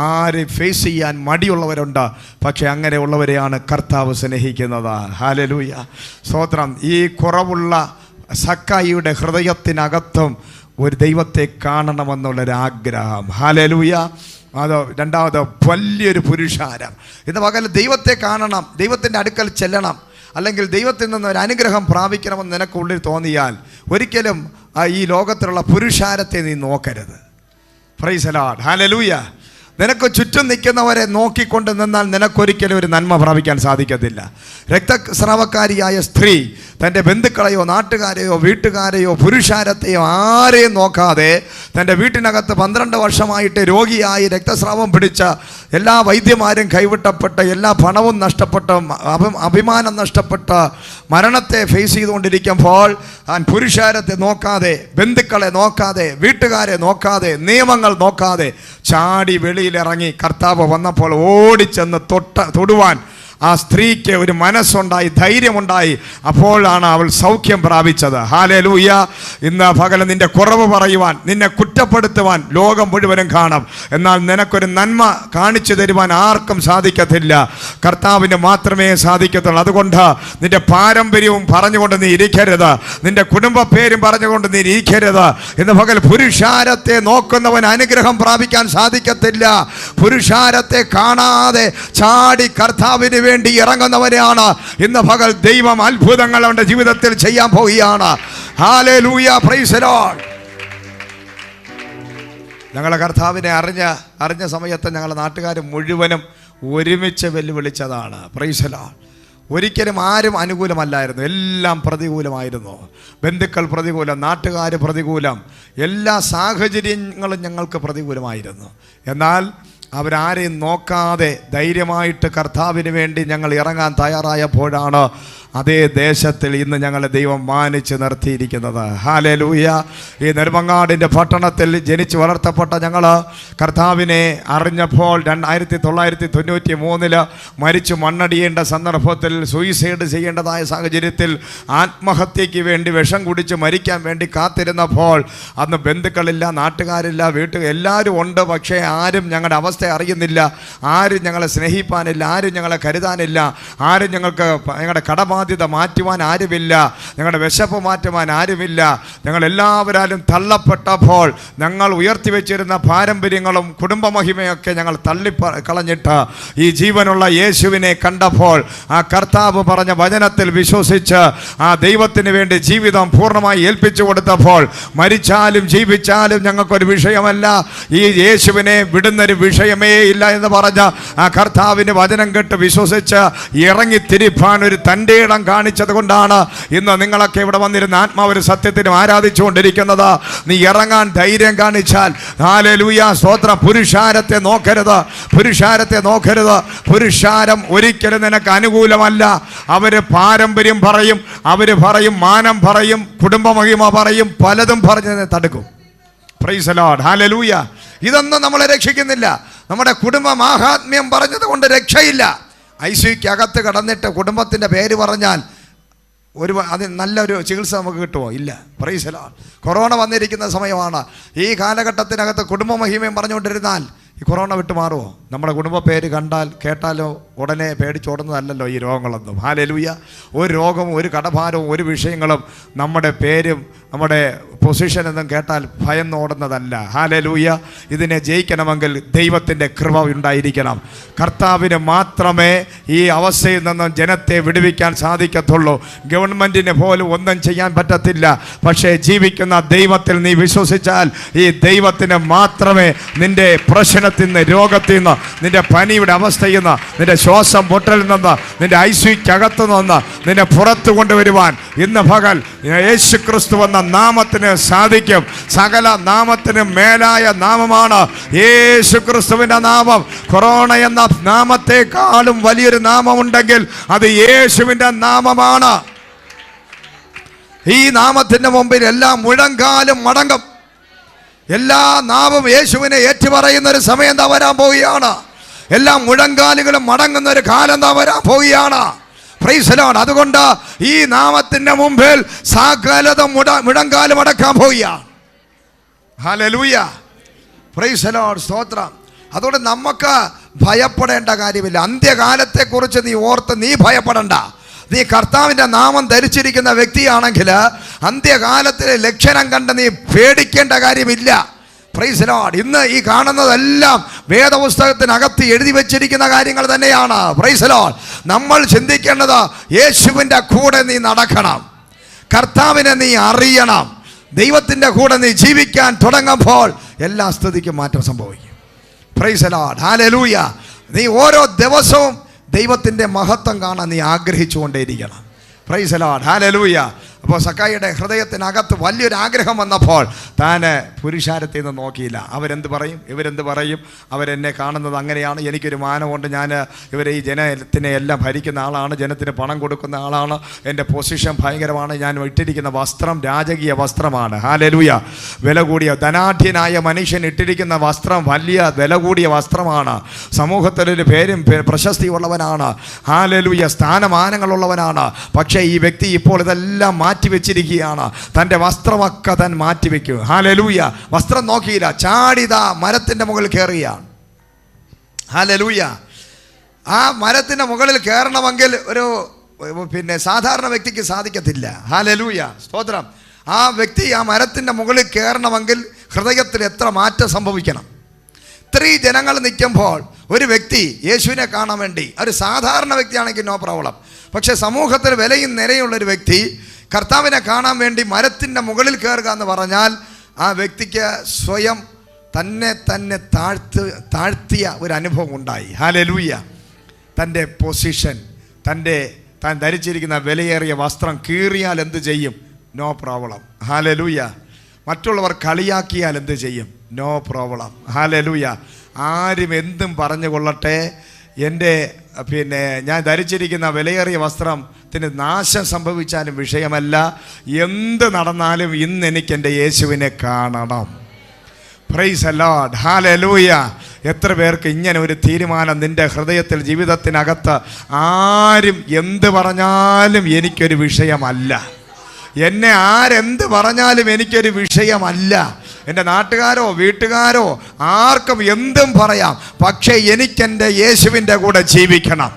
ആരെ ഫേസ് ചെയ്യാൻ മടിയുള്ളവരുണ്ട്. പക്ഷെ അങ്ങനെയുള്ളവരെയാണ് കർത്താവ് സ്നേഹിക്കുന്നത്. ഹല്ലേലൂയ, സ്തോത്രം. ഈ കുറവുള്ള സക്കായിയുടെ ഹൃദയത്തിനകത്തും ഒരു ദൈവത്തെ കാണണമെന്നുള്ളൊരാഗ്രഹം. ഹല്ലേലൂയ. അത് രണ്ടാമത് വലിയൊരു പുരുഷാരം. ഇന്ന് പകൽ ദൈവത്തെ കാണണം, ദൈവത്തിൻ്റെ അടുക്കൽ ചെല്ലണം, അല്ലെങ്കിൽ ദൈവത്തിൽ നിന്ന് ഒരു അനുഗ്രഹം പ്രാപിക്കണമെന്ന് നിനക്കുള്ളിൽ തോന്നിയാൽ ഒരിക്കലും ഈ ലോകത്തിലുള്ള പുരുഷാരത്തെ നീ നോക്കരുത്. Price the lord. ഹല്ലേലൂയ. നിനക്ക് ചുറ്റും നിൽക്കുന്നവരെ നോക്കിക്കൊണ്ട് നിന്നാൽ നിനക്കൊരിക്കലും ഒരു നന്മ പ്രാപിക്കാൻ സാധിക്കത്തില്ല. രക്തസ്രാവക്കാരിയായ സ്ത്രീ തൻ്റെ ബന്ധുക്കളെയോ നാട്ടുകാരെയോ വീട്ടുകാരെയോ പുരുഷാരത്തെയോ ആരെയും നോക്കാതെ തൻ്റെ വീട്ടിനകത്ത് 12 വർഷമായിട്ട് രോഗിയായി രക്തസ്രാവം പിടിച്ച, എല്ലാ വൈദ്യമാരും കൈവിട്ടപ്പെട്ട്, എല്ലാ പണവും നഷ്ടപ്പെട്ട്, അഭിമാനം നഷ്ടപ്പെട്ട് മരണത്തെ ഫേസ് ചെയ്തുകൊണ്ടിരിക്കുമ്പോൾ താൻ പുരുഷാരത്തെ നോക്കാതെ, ബന്ധുക്കളെ നോക്കാതെ, വീട്ടുകാരെ നോക്കാതെ, നിയമങ്ങൾ നോക്കാതെ ചാടി വെളിയിലിറങ്ങി കർത്താവ് വന്നപ്പോൾ ഓടിച്ചെന്ന് തൊടുവാൻ ആ സ്ത്രീക്ക് ഒരു മനസ്സുണ്ടായി, ധൈര്യമുണ്ടായി. അപ്പോഴാണ് അവൾ സൗഖ്യം പ്രാപിച്ചത്. ഹല്ലേലൂയ. ഇന്ന് പകൽ നിന്റെ കുറവ് പറയുവാൻ, നിന്നെ കുറ്റപ്പെടുത്തുവാൻ ലോകം മുഴുവനും കാണും. എന്നാൽ നിനക്കൊരു നന്മ കാണിച്ചു തരുവാൻ ആർക്കും സാധിക്കത്തില്ല, കർത്താവിന് മാത്രമേ സാധിക്കത്തുള്ളൂ. അതുകൊണ്ട് നിന്റെ പാരമ്പര്യവും പറഞ്ഞുകൊണ്ട് നീ ഇരിക്കരുത്, നിന്റെ കുടുംബ പേരും പറഞ്ഞുകൊണ്ട് നീ ഇരിക്കരുത്. ഇന്ന് പകൽ പുരുഷാരത്തെ നോക്കുന്നവൻ അനുഗ്രഹം പ്രാപിക്കാൻ സാധിക്കത്തില്ല. പുരുഷാരത്തെ കാണാതെ ചാടി കർത്താവിന് വേണ്ടി ഇറങ്ങുന്നവരെയാണ് ഇന്ന് പകൽ ദൈവം അത്ഭുതങ്ങൾ അവന്റെ ജീവിതത്തിൽ ചെയ്യാൻ പോവുകയാണ്. Hallelujah, praise the Lord. ഞങ്ങളെ കർത്താവിനെ അറിഞ്ഞ സമയത്ത് ഞങ്ങളുടെ നാട്ടുകാർ മുഴുവനും ഒരുമിച്ച് വെല്ലുവിളിച്ചതാണ്. Price the Lord. ഒരിക്കലും ആരും അനുകൂലമല്ലായിരുന്നു, എല്ലാം പ്രതികൂലമായിരുന്നു. ബന്ധുക്കൾ പ്രതികൂലം, നാട്ടുകാർ പ്രതികൂലം, എല്ലാ സാഹചര്യങ്ങളും ഞങ്ങൾക്ക് പ്രതികൂലമായിരുന്നു. എന്നാൽ അവരാരെയും നോക്കാതെ ധൈര്യമായിട്ട് കർത്താവിന് വേണ്ടി ഞങ്ങൾ ഇറങ്ങാൻ തയ്യാറായപ്പോഴാണ് അതേ ദേശത്തിൽ ഇന്ന് ഞങ്ങളെ ദൈവം മാനിച്ച് നിർത്തിയിരിക്കുന്നത്. ഹല്ലേലൂയ. ഈ നെടുമങ്ങാടിൻ്റെ പട്ടണത്തിൽ ജനിച്ച് വളർത്തപ്പെട്ട ഞങ്ങൾ കർത്താവിനെ അറിഞ്ഞപ്പോൾ 1993 മരിച്ചു മണ്ണടിയേണ്ട സന്ദർഭത്തിൽ, സൂയിസൈഡ് ചെയ്യേണ്ടതായ സാഹചര്യത്തിൽ, ആത്മഹത്യയ്ക്ക് വേണ്ടി വിഷം കുടിച്ച് മരിക്കാൻ വേണ്ടി കാത്തിരുന്നപ്പോൾ അന്ന് ബന്ധുക്കളില്ല, നാട്ടുകാരില്ല, എല്ലാവരും ഉണ്ട്. പക്ഷേ ആരും ഞങ്ങളുടെ അവസ്ഥ അറിയുന്നില്ല, ആരും ഞങ്ങളെ സ്നേഹിപ്പാനില്ല, ആരും ഞങ്ങളെ കരുതാനില്ല, ആരും ഞങ്ങളുടെ കടബാധ്യത മാറ്റുവാൻ ആരുമില്ല, ഞങ്ങളുടെ വിശപ്പ് മാറ്റുവാൻ ആരുമില്ല. ഞങ്ങൾ എല്ലാവരും തള്ളപ്പെട്ടപ്പോൾ ഞങ്ങൾ ഉയർത്തിവെച്ചിരുന്ന പാരമ്പര്യങ്ങളും കുടുംബമഹിമയൊക്കെ ഞങ്ങൾ കളഞ്ഞിട്ട് ഈ ജീവനുള്ള യേശുവിനെ കണ്ടപ്പോൾ ആ കർത്താവ് പറഞ്ഞ വചനത്തിൽ വിശ്വസിച്ച് ആ ദൈവത്തിന് വേണ്ടി ജീവിതം പൂർണ്ണമായി ഏൽപ്പിച്ചു കൊടുത്തപ്പോൾ മരിച്ചാലും ജീവിച്ചാലും ഞങ്ങൾക്കൊരു വിഷയമല്ല, ഈ യേശുവിനെ വിടുന്നൊരു വിഷയമേ ഇല്ല എന്ന് പറഞ്ഞ ആ കർത്താവിന് വചനം കേട്ട് വിശ്വസിച്ച് ഇറങ്ങിത്തിരിപ്പാൻ ഒരു തൻ്റെ ഇടം കാണിച്ചത് കൊണ്ടാണ് ഇന്ന് നിങ്ങളൊക്കെ ഇവിടെ വന്നിരുന്ന ആത്മാവ് സത്യത്തിനും ആരാധിച്ചുകൊണ്ടിരിക്കുന്നത്. നീ ഇറങ്ങാൻ ധൈര്യം കാണിച്ചാൽ, ഹല്ലേലൂയ, സ്തോത്രം. പുരുഷാരത്തെ നോക്കരുത്, പുരുഷാരത്തെ നോക്കരുത്. പുരുഷാരം ഒരിക്കലും നിനക്ക് അനുകൂലമല്ല. അവര് പാരമ്പര്യം പറയും, അവര് പറയും, മാനം പറയും, കുടുംബമഹിമ പറയും, പലതും പറഞ്ഞ് തടുക്കും. Praise the lord. ഹല്ലേലൂയ. ഇതൊന്നും നമ്മളെ രക്ഷിക്കുന്നില്ല. നമ്മുടെ കുടുംബ മാഹാത്മ്യം പറഞ്ഞത് കൊണ്ട് രക്ഷയില്ല. ICUക്ക് അകത്ത് കടന്നിട്ട് കുടുംബത്തിൻ്റെ പേര് പറഞ്ഞാൽ അതിന് നല്ലൊരു ചികിത്സ നമുക്ക് കിട്ടുമോ? ഇല്ല. Price the Lord. കൊറോണ വന്നിരിക്കുന്ന സമയമാണ്. ഈ കാലഘട്ടത്തിനകത്ത് കുടുംബ മഹിമയും പറഞ്ഞുകൊണ്ടിരുന്നാൽ ഈ കൊറോണ വിട്ടു മാറുമോ? നമ്മുടെ കുടുംബ പേര് കേട്ടാലോ ഉടനെ പേടിച്ചോടുന്നതല്ലല്ലോ ഈ രോഗങ്ങളൊന്നും. ഹല്ലേലൂയ. ഒരു രോഗവും ഒരു കടഭാരവും ഒരു വിഷയങ്ങളും നമ്മുടെ പേരും നമ്മുടെ പൊസിഷൻ എന്നും കേട്ടാൽ ഭയന്നോടുന്നതല്ല. ഹല്ലേലൂയ. ഇതിനെ ജയിക്കണമെങ്കിൽ ദൈവത്തിൻ്റെ കൃപ ഉണ്ടായിരിക്കണം. കർത്താവിന് മാത്രമേ ഈ അവസ്ഥയിൽ നിന്നും ജനത്തെ വിടുവിക്കാൻ സാധിക്കത്തുള്ളൂ. ഗവൺമെൻറ്റിന് പോലും ഒന്നും ചെയ്യാൻ പറ്റത്തില്ല. പക്ഷേ ജീവിക്കുന്ന ദൈവത്തിൽ നീ വിശ്വസിച്ചാൽ ഈ ദൈവത്തിന് മാത്രമേ നിൻ്റെ പ്രശ്നത്തിൽ നിന്ന്, രോഗത്തിൽ നിന്ന്, നിൻ്റെ പനിയുടെ അവസ്ഥയിൽ നിന്ന്, നിൻ്റെ ശ്വാസം പൊട്ടലിൽ നിന്ന്, നിൻ്റെ ICUക്കകത്തു നിന്ന് നിന്നെ പുറത്തു കൊണ്ടുവരുവാൻ ഇന്ന് പകൽ യേശു ക്രിസ്തു എന്ന നാമത്തിന് സാധിക്കും. സകല നാമത്തിനും മേലായ നാമമാണ് യേശു ക്രിസ്തുവിൻ്റെ നാമം. കൊറോണ എന്ന നാമത്തെക്കാളും വലിയൊരു നാമമുണ്ടെങ്കിൽ അത് യേശുവിൻ്റെ നാമമാണ്. ഈ നാമത്തിൻ്റെ മുമ്പിൽ എല്ലാ മുഴങ്കാലും മടങ്ങും. എല്ലാ നാവും യേശുവിനെ ഏറ്റുപറയുന്ന ഒരു സമയം എന്താ വരാൻ പോവുകയാണ്. എല്ലാ മുഴങ്കാലുകളും മടങ്ങുന്ന ഒരു കാലം എന്താ വരാൻ പോവുകയാണ്. Price the lord. അതുകൊണ്ട് ഈ നാമത്തിൻ്റെ മുമ്പിൽ സകലത മുഴങ്കാലും അടക്കാൻ പോവുകയാണ്. ഹല്ലേലൂയ. Praise the Lord. സ്തോത്രം. അതുകൊണ്ട് നമുക്ക് ഭയപ്പെടേണ്ട കാര്യമില്ല. അന്ത്യകാലത്തെക്കുറിച്ച് നീ ഓർത്ത് നീ ഭയപ്പെടണ്ട. നീ കർത്താവിൻ്റെ നാമം ധരിച്ചിരിക്കുന്ന വ്യക്തിയാണെങ്കിൽ അന്ത്യകാലത്തിലെ ലക്ഷണം കണ്ട് നീ പേടിക്കേണ്ട കാര്യമില്ല. Price the Lord. ഇന്ന് ഈ കാണുന്നതെല്ലാം വേദപുസ്തകത്തിനകത്ത് എഴുതി വെച്ചിരിക്കുന്ന കാര്യങ്ങൾ തന്നെയാണ്. Price the Lord. നമ്മൾ ചിന്തിക്കേണ്ടത് യേശുവിൻ്റെ കൂടെ നീ നടക്കണം, കർത്താവിനെ നീ അറിയണം. ദൈവത്തിൻ്റെ കൂടെ നീ ജീവിക്കാൻ തുടങ്ങുമ്പോൾ എല്ലാ സ്ഥിതിക്കും മാറ്റം സംഭവിക്കും. Praise the lord. ഹല്ലേലൂയ. നീ ഓരോ ദിവസവും ദൈവത്തിൻ്റെ മഹത്വം കാണാൻ നീ ആഗ്രഹിച്ചുകൊണ്ടേയിരിക്കണം. Praise the lord. ഹല്ലേലൂയ. അപ്പോൾ സക്കായിയുടെ ഹൃദയത്തിനകത്ത് വലിയൊരു ആഗ്രഹം വന്നപ്പോൾ താൻ പുരുഷാരത്തിൽ നിന്ന് നോക്കിയില്ല. അവരെന്ത് പറയും, ഇവരെന്ത് പറയും, അവരെന്നെ കാണുന്നത് അങ്ങനെയാണ്, എനിക്കൊരു മാനമുണ്ട്, ഞാൻ ഇവരെ ഈ ജനത്തിനെ എല്ലാം ഭരിക്കുന്ന ആളാണ്, ജനത്തിന് പണം കൊടുക്കുന്ന ആളാണ്, എൻ്റെ പൊസിഷൻ ഭയങ്കരമാണ്, ഞാൻ ഇട്ടിരിക്കുന്ന വസ്ത്രം രാജകീയ വസ്ത്രമാണ്. ഹല്ലേലൂയ. വില കൂടിയ ധനാഢ്യനായ മനുഷ്യൻ ഇട്ടിരിക്കുന്ന വസ്ത്രം വലിയ വില കൂടിയ വസ്ത്രമാണ്. സമൂഹത്തിലൊരു പേരും പ്രശസ്തിയുള്ളവനാണ്. ഹല്ലേലൂയ. സ്ഥാനമാനങ്ങളുള്ളവനാണ്. പക്ഷേ ഈ വ്യക്തി ഇപ്പോൾ ഇതെല്ലാം മാറ്റിവെച്ചിരിക്കുകയാണ്. തൻ്റെ വസ്ത്രമൊക്കെ താൻ മാറ്റിവെക്കും. ഹല്ലേലൂയ. വസ്ത്രം നോക്കിയില്ല, ചാടിതാ മരത്തിൻ്റെ മുകളിൽ കയറുകയാണ്. ഹല്ലേലൂയ. ആ മരത്തിൻ്റെ മുകളിൽ കയറണമെങ്കിൽ ഒരു സാധാരണ വ്യക്തിക്ക് സാധിക്കത്തില്ല. ഹല്ലേലൂയ. സ്തോത്രം. ആ വ്യക്തി ആ മരത്തിൻ്റെ മുകളിൽ കയറണമെങ്കിൽ ഹൃദയത്തിൽ എത്ര മാറ്റം സംഭവിക്കണം. ഇത്രയും ജനങ്ങൾ നിൽക്കുമ്പോൾ ഒരു വ്യക്തി യേശുവിനെ കാണാൻ വേണ്ടി, ഒരു സാധാരണ വ്യക്തിയാണെങ്കിൽ നോ പ്രോബ്ലം, പക്ഷേ സമൂഹത്തിൽ വിലയും നിലയുള്ളൊരു വ്യക്തി കർത്താവിനെ കാണാൻ വേണ്ടി മരത്തിൻ്റെ മുകളിൽ കയറുക എന്ന് പറഞ്ഞാൽ ആ വ്യക്തിക്ക് സ്വയം തന്നെ താഴ്ത്തിയ ഒരു അനുഭവം ഉണ്ടായി. ഹല്ലേലൂയ. തൻ്റെ പൊസിഷൻ, താൻ ധരിച്ചിരിക്കുന്ന വിലയേറിയ വസ്ത്രം കീറിയാൽ എന്ത് ചെയ്യും? No problem. ഹല്ലേലൂയ. മറ്റുള്ളവർ കളിയാക്കിയാൽ എന്ത് ചെയ്യും? No problem. ഹല്ലേലൂയ. ആരും എന്തും പറഞ്ഞു കൊള്ളട്ടെ, ഞാൻ ധരിച്ചിരിക്കുന്ന വിലയേറിയ വസ്ത്രത്തിന് നാശം സംഭവിച്ചാലും വിഷയമല്ല. എന്ത് നടന്നാലും ഇന്ന് എനിക്ക് എൻ്റെ യേശുവിനെ കാണണം. Price the lord. ഹല്ലേലൂയ. എത്ര പേർക്ക് ഇങ്ങനെ ഒരു തീരുമാനം നിൻ്റെ ഹൃദയത്തിൽ, ജീവിതത്തിനകത്ത് ആരും എന്ത് പറഞ്ഞാലും എനിക്കൊരു വിഷയമല്ല, എന്നെ ആരെന്ത് പറഞ്ഞാലും എനിക്കൊരു വിഷയമല്ല, എൻ്റെ നാട്ടുകാരോ വീട്ടുകാരോ ആർക്കും എന്തും പറയാം, പക്ഷേ എനിക്കെൻ്റെ യേശുവിൻ്റെ കൂടെ ജീവിക്കണം.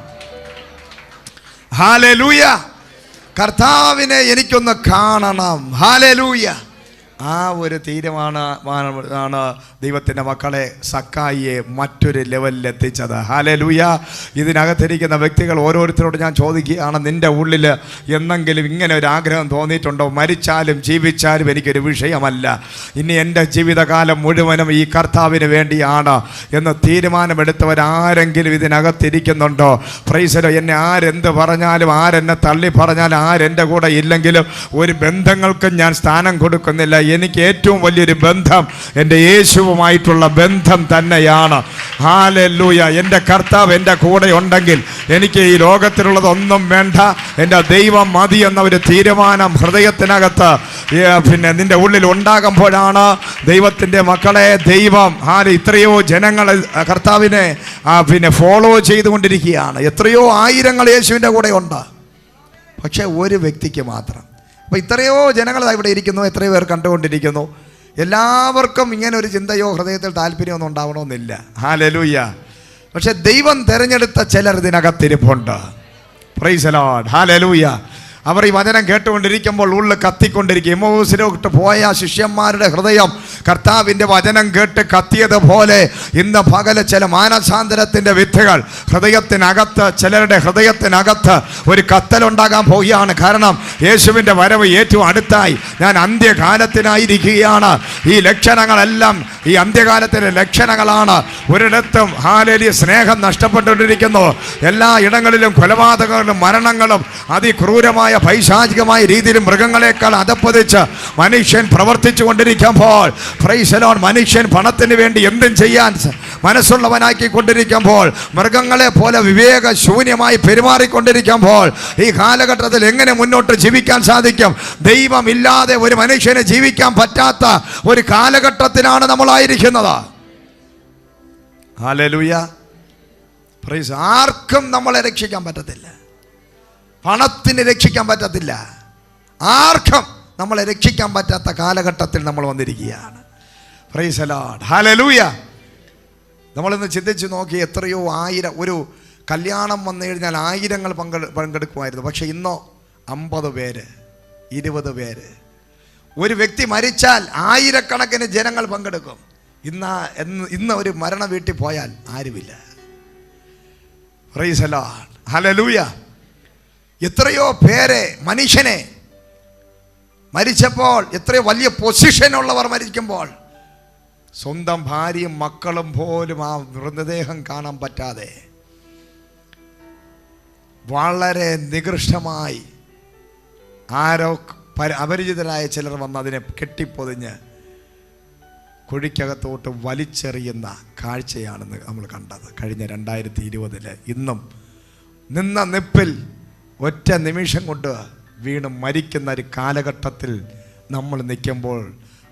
ഹല്ലേലൂയ. കർത്താവിനെ എനിക്കൊന്ന് കാണണം. ഹല്ലേലൂയ. ആ ഒരു തീരുമാനമാണ് ദൈവത്തിൻ്റെ മക്കളെ സക്കായിയെ മറ്റൊരു ലെവലിൽ എത്തിച്ചത്. ഹല്ലേലൂയ. ഇതിനകത്തിരിക്കുന്ന വ്യക്തികൾ ഓരോരുത്തരോട് ഞാൻ ചോദിക്കുകയാണ്, നിൻ്റെ ഉള്ളിൽ എന്നെങ്കിലും ഇങ്ങനെ ഒരു ആഗ്രഹം തോന്നിയിട്ടുണ്ടോ? മരിച്ചാലും ജീവിച്ചാലും എനിക്കൊരു വിഷയമല്ല, ഇനി എൻ്റെ ജീവിതകാലം മുഴുവനും ഈ കർത്താവിന് വേണ്ടിയാണ് എന്ന് തീരുമാനമെടുത്തവരാരെങ്കിലും ഇതിനകത്തിരിക്കുന്നുണ്ടോ? Praise the lord. എന്നെ ആരെന്ത് പറഞ്ഞാലും, ആരെന്നെ തള്ളി പറഞ്ഞാലും, ആരെൻ്റെ കൂടെ ഇല്ലെങ്കിലും ഒരു ബന്ധങ്ങൾക്കും ഞാൻ സ്ഥാനം കൊടുക്കുന്നില്ല. എനിക്ക് ഏറ്റവും വലിയൊരു ബന്ധം എൻ്റെ യേശുവുമായിട്ടുള്ള ബന്ധം തന്നെയാണ്. ഹല്ലേലൂയ. എൻ്റെ കർത്താവ് എൻ്റെ കൂടെ ഉണ്ടെങ്കിൽ എനിക്ക് ഈ ലോകത്തിലുള്ളതൊന്നും വേണ്ട, എൻ്റെ ദൈവം മതി എന്ന ഒരു തീരുമാനം ഹൃദയത്തിനകത്ത് നിൻ്റെ ഉള്ളിൽ ഉണ്ടാകുമ്പോഴാണ് ദൈവത്തിൻ്റെ മക്കളെ ദൈവം ഇത്രയോ ജനങ്ങൾ കർത്താവിനെ ഫോളോ ചെയ്തുകൊണ്ടിരിക്കുകയാണ്. എത്രയോ ആയിരങ്ങൾ യേശുവിൻ്റെ കൂടെ ഉണ്ട്, പക്ഷേ ഒരു വ്യക്തിക്ക് മാത്രം. അപ്പോൾ ഇത്രയോ ജനങ്ങൾ ഇവിടെ ഇരിക്കുന്നു, എത്രയോ പേർ കണ്ടുകൊണ്ടിരിക്കുന്നു. എല്ലാവർക്കും ഇങ്ങനെ ഒരു ചിന്തയോ ഹൃദയത്തിൽ താല്പര്യമൊന്നും ഉണ്ടാവണമെന്നില്ല. ഹല്ലേലൂയ. പക്ഷെ ദൈവം തിരഞ്ഞെടുത്ത ചിലർ ഇതിനകത്തിരിപ്പുണ്ട്. Praise the lord. ഹല്ലേലൂയ. അവർ ഈ വചനം കേട്ടുകൊണ്ടിരിക്കുമ്പോൾ ഉള്ളിൽ കത്തിക്കൊണ്ടിരിക്കും. എമ്മൗസിലോട്ട് പോയ ശിഷ്യന്മാരുടെ ഹൃദയം കർത്താവിൻ്റെ വചനം കേട്ട് കത്തിയതുപോലെ ഇന്ന് പകല് ചില മാനസാന്തരത്തിൻ്റെ വിത്തുകൾ ഹൃദയത്തിനകത്ത്, ചിലരുടെ ഹൃദയത്തിനകത്ത് ഒരു കത്തലുണ്ടാകാൻ പോവുകയാണ്. കാരണം യേശുവിൻ്റെ വരവ് ഏറ്റവും അടുത്തായി. ഞാൻ അന്ത്യകാലത്തിനായിരിക്കുകയാണ്. ഈ ലക്ഷണങ്ങളെല്ലാം ഈ അന്ത്യകാലത്തിലെ ലക്ഷണങ്ങളാണ്. ഒരിടത്തും ഹല്ലേലൂയ സ്നേഹം നഷ്ടപ്പെട്ടുകൊണ്ടിരിക്കുന്നു. എല്ലാ ഇടങ്ങളിലും കൊലപാതകങ്ങളും മരണങ്ങളും അതിക്രൂരമായ പൈശാചികമായ രീതിയിൽ മൃഗങ്ങളെക്കാൾ അധപ്പതിച്ച് മനുഷ്യൻ പ്രവർത്തിച്ചു കൊണ്ടിരിക്കുമ്പോൾ, പ്രൈസ് ദി ലോർഡ്, മനുഷ്യൻ പണത്തിന് വേണ്ടി എന്തും ചെയ്യാൻ മനസ്സുള്ളവനാക്കി കൊണ്ടിരിക്കുമ്പോൾ, മൃഗങ്ങളെ പോലെ വിവേകശൂന്യമായി പെരുമാറിക്കൊണ്ടിരിക്കുമ്പോൾ ഈ കാലഘട്ടത്തിൽ എങ്ങനെ മുന്നോട്ട് ജീവിക്കാൻ സാധിക്കും? ദൈവമില്ലാതെ ഒരു മനുഷ്യന് ജീവിക്കാൻ പറ്റാത്ത ഒരു കാലഘട്ടത്തിലാണ് നമ്മളായിരിക്കുന്നത്. ഹല്ലേലൂയ. പ്രൈസ്. ആർക്കും നമ്മളെ രക്ഷിക്കാൻ പറ്റത്തില്ല, പണത്തിന് രക്ഷിക്കാൻ പറ്റത്തില്ല, ആർക്കും നമ്മളെ രക്ഷിക്കാൻ പറ്റാത്ത കാലഘട്ടത്തിൽ നമ്മൾ വന്നിരിക്കുകയാണ്. Price the lord. ഹല്ലേലൂയ. നമ്മളിന്ന് ചിന്തിച്ച് നോക്കി, എത്രയോ ആയിരം, ഒരു കല്യാണം വന്നു കഴിഞ്ഞാൽ ആയിരങ്ങൾ പങ്കെടുക്കുമായിരുന്നു. പക്ഷെ ഇന്നോ 50 പേര്, 20 പേര്. ഒരു വ്യക്തി മരിച്ചാൽ ആയിരക്കണക്കിന് ജനങ്ങൾ പങ്കെടുക്കും. ഇന്ന് ഒരു മരണ വീട്ടിൽ പോയാൽ ആരുമില്ല. Price the lord. ഹല്ലേലൂയ. എത്രയോ പേരെ, മനുഷ്യനെ മരിച്ചപ്പോൾ, എത്രയോ വലിയ പൊസിഷനുള്ളവർ മരിക്കുമ്പോൾ സ്വന്തം ഭാര്യയും മക്കളും പോലും ആ മൃതദേഹം കാണാൻ പറ്റാതെ വളരെ നികൃഷ്ടമായി ആരോ അപരിചിതരായ ചിലർ വന്ന് അതിനെ കെട്ടിപ്പൊതിഞ്ഞ് കുഴിക്കകത്തോട്ട് വലിച്ചെറിയുന്ന കാഴ്ചയാണ് നമ്മൾ കണ്ടത് കഴിഞ്ഞ 2020. ഇന്നും നിന്ന നിപ്പിൽ ഒറ്റ നിമിഷം കൊണ്ട് വീണ് മരിക്കുന്ന ഒരു കാലഘട്ടത്തിൽ നമ്മൾ നിൽക്കുമ്പോൾ,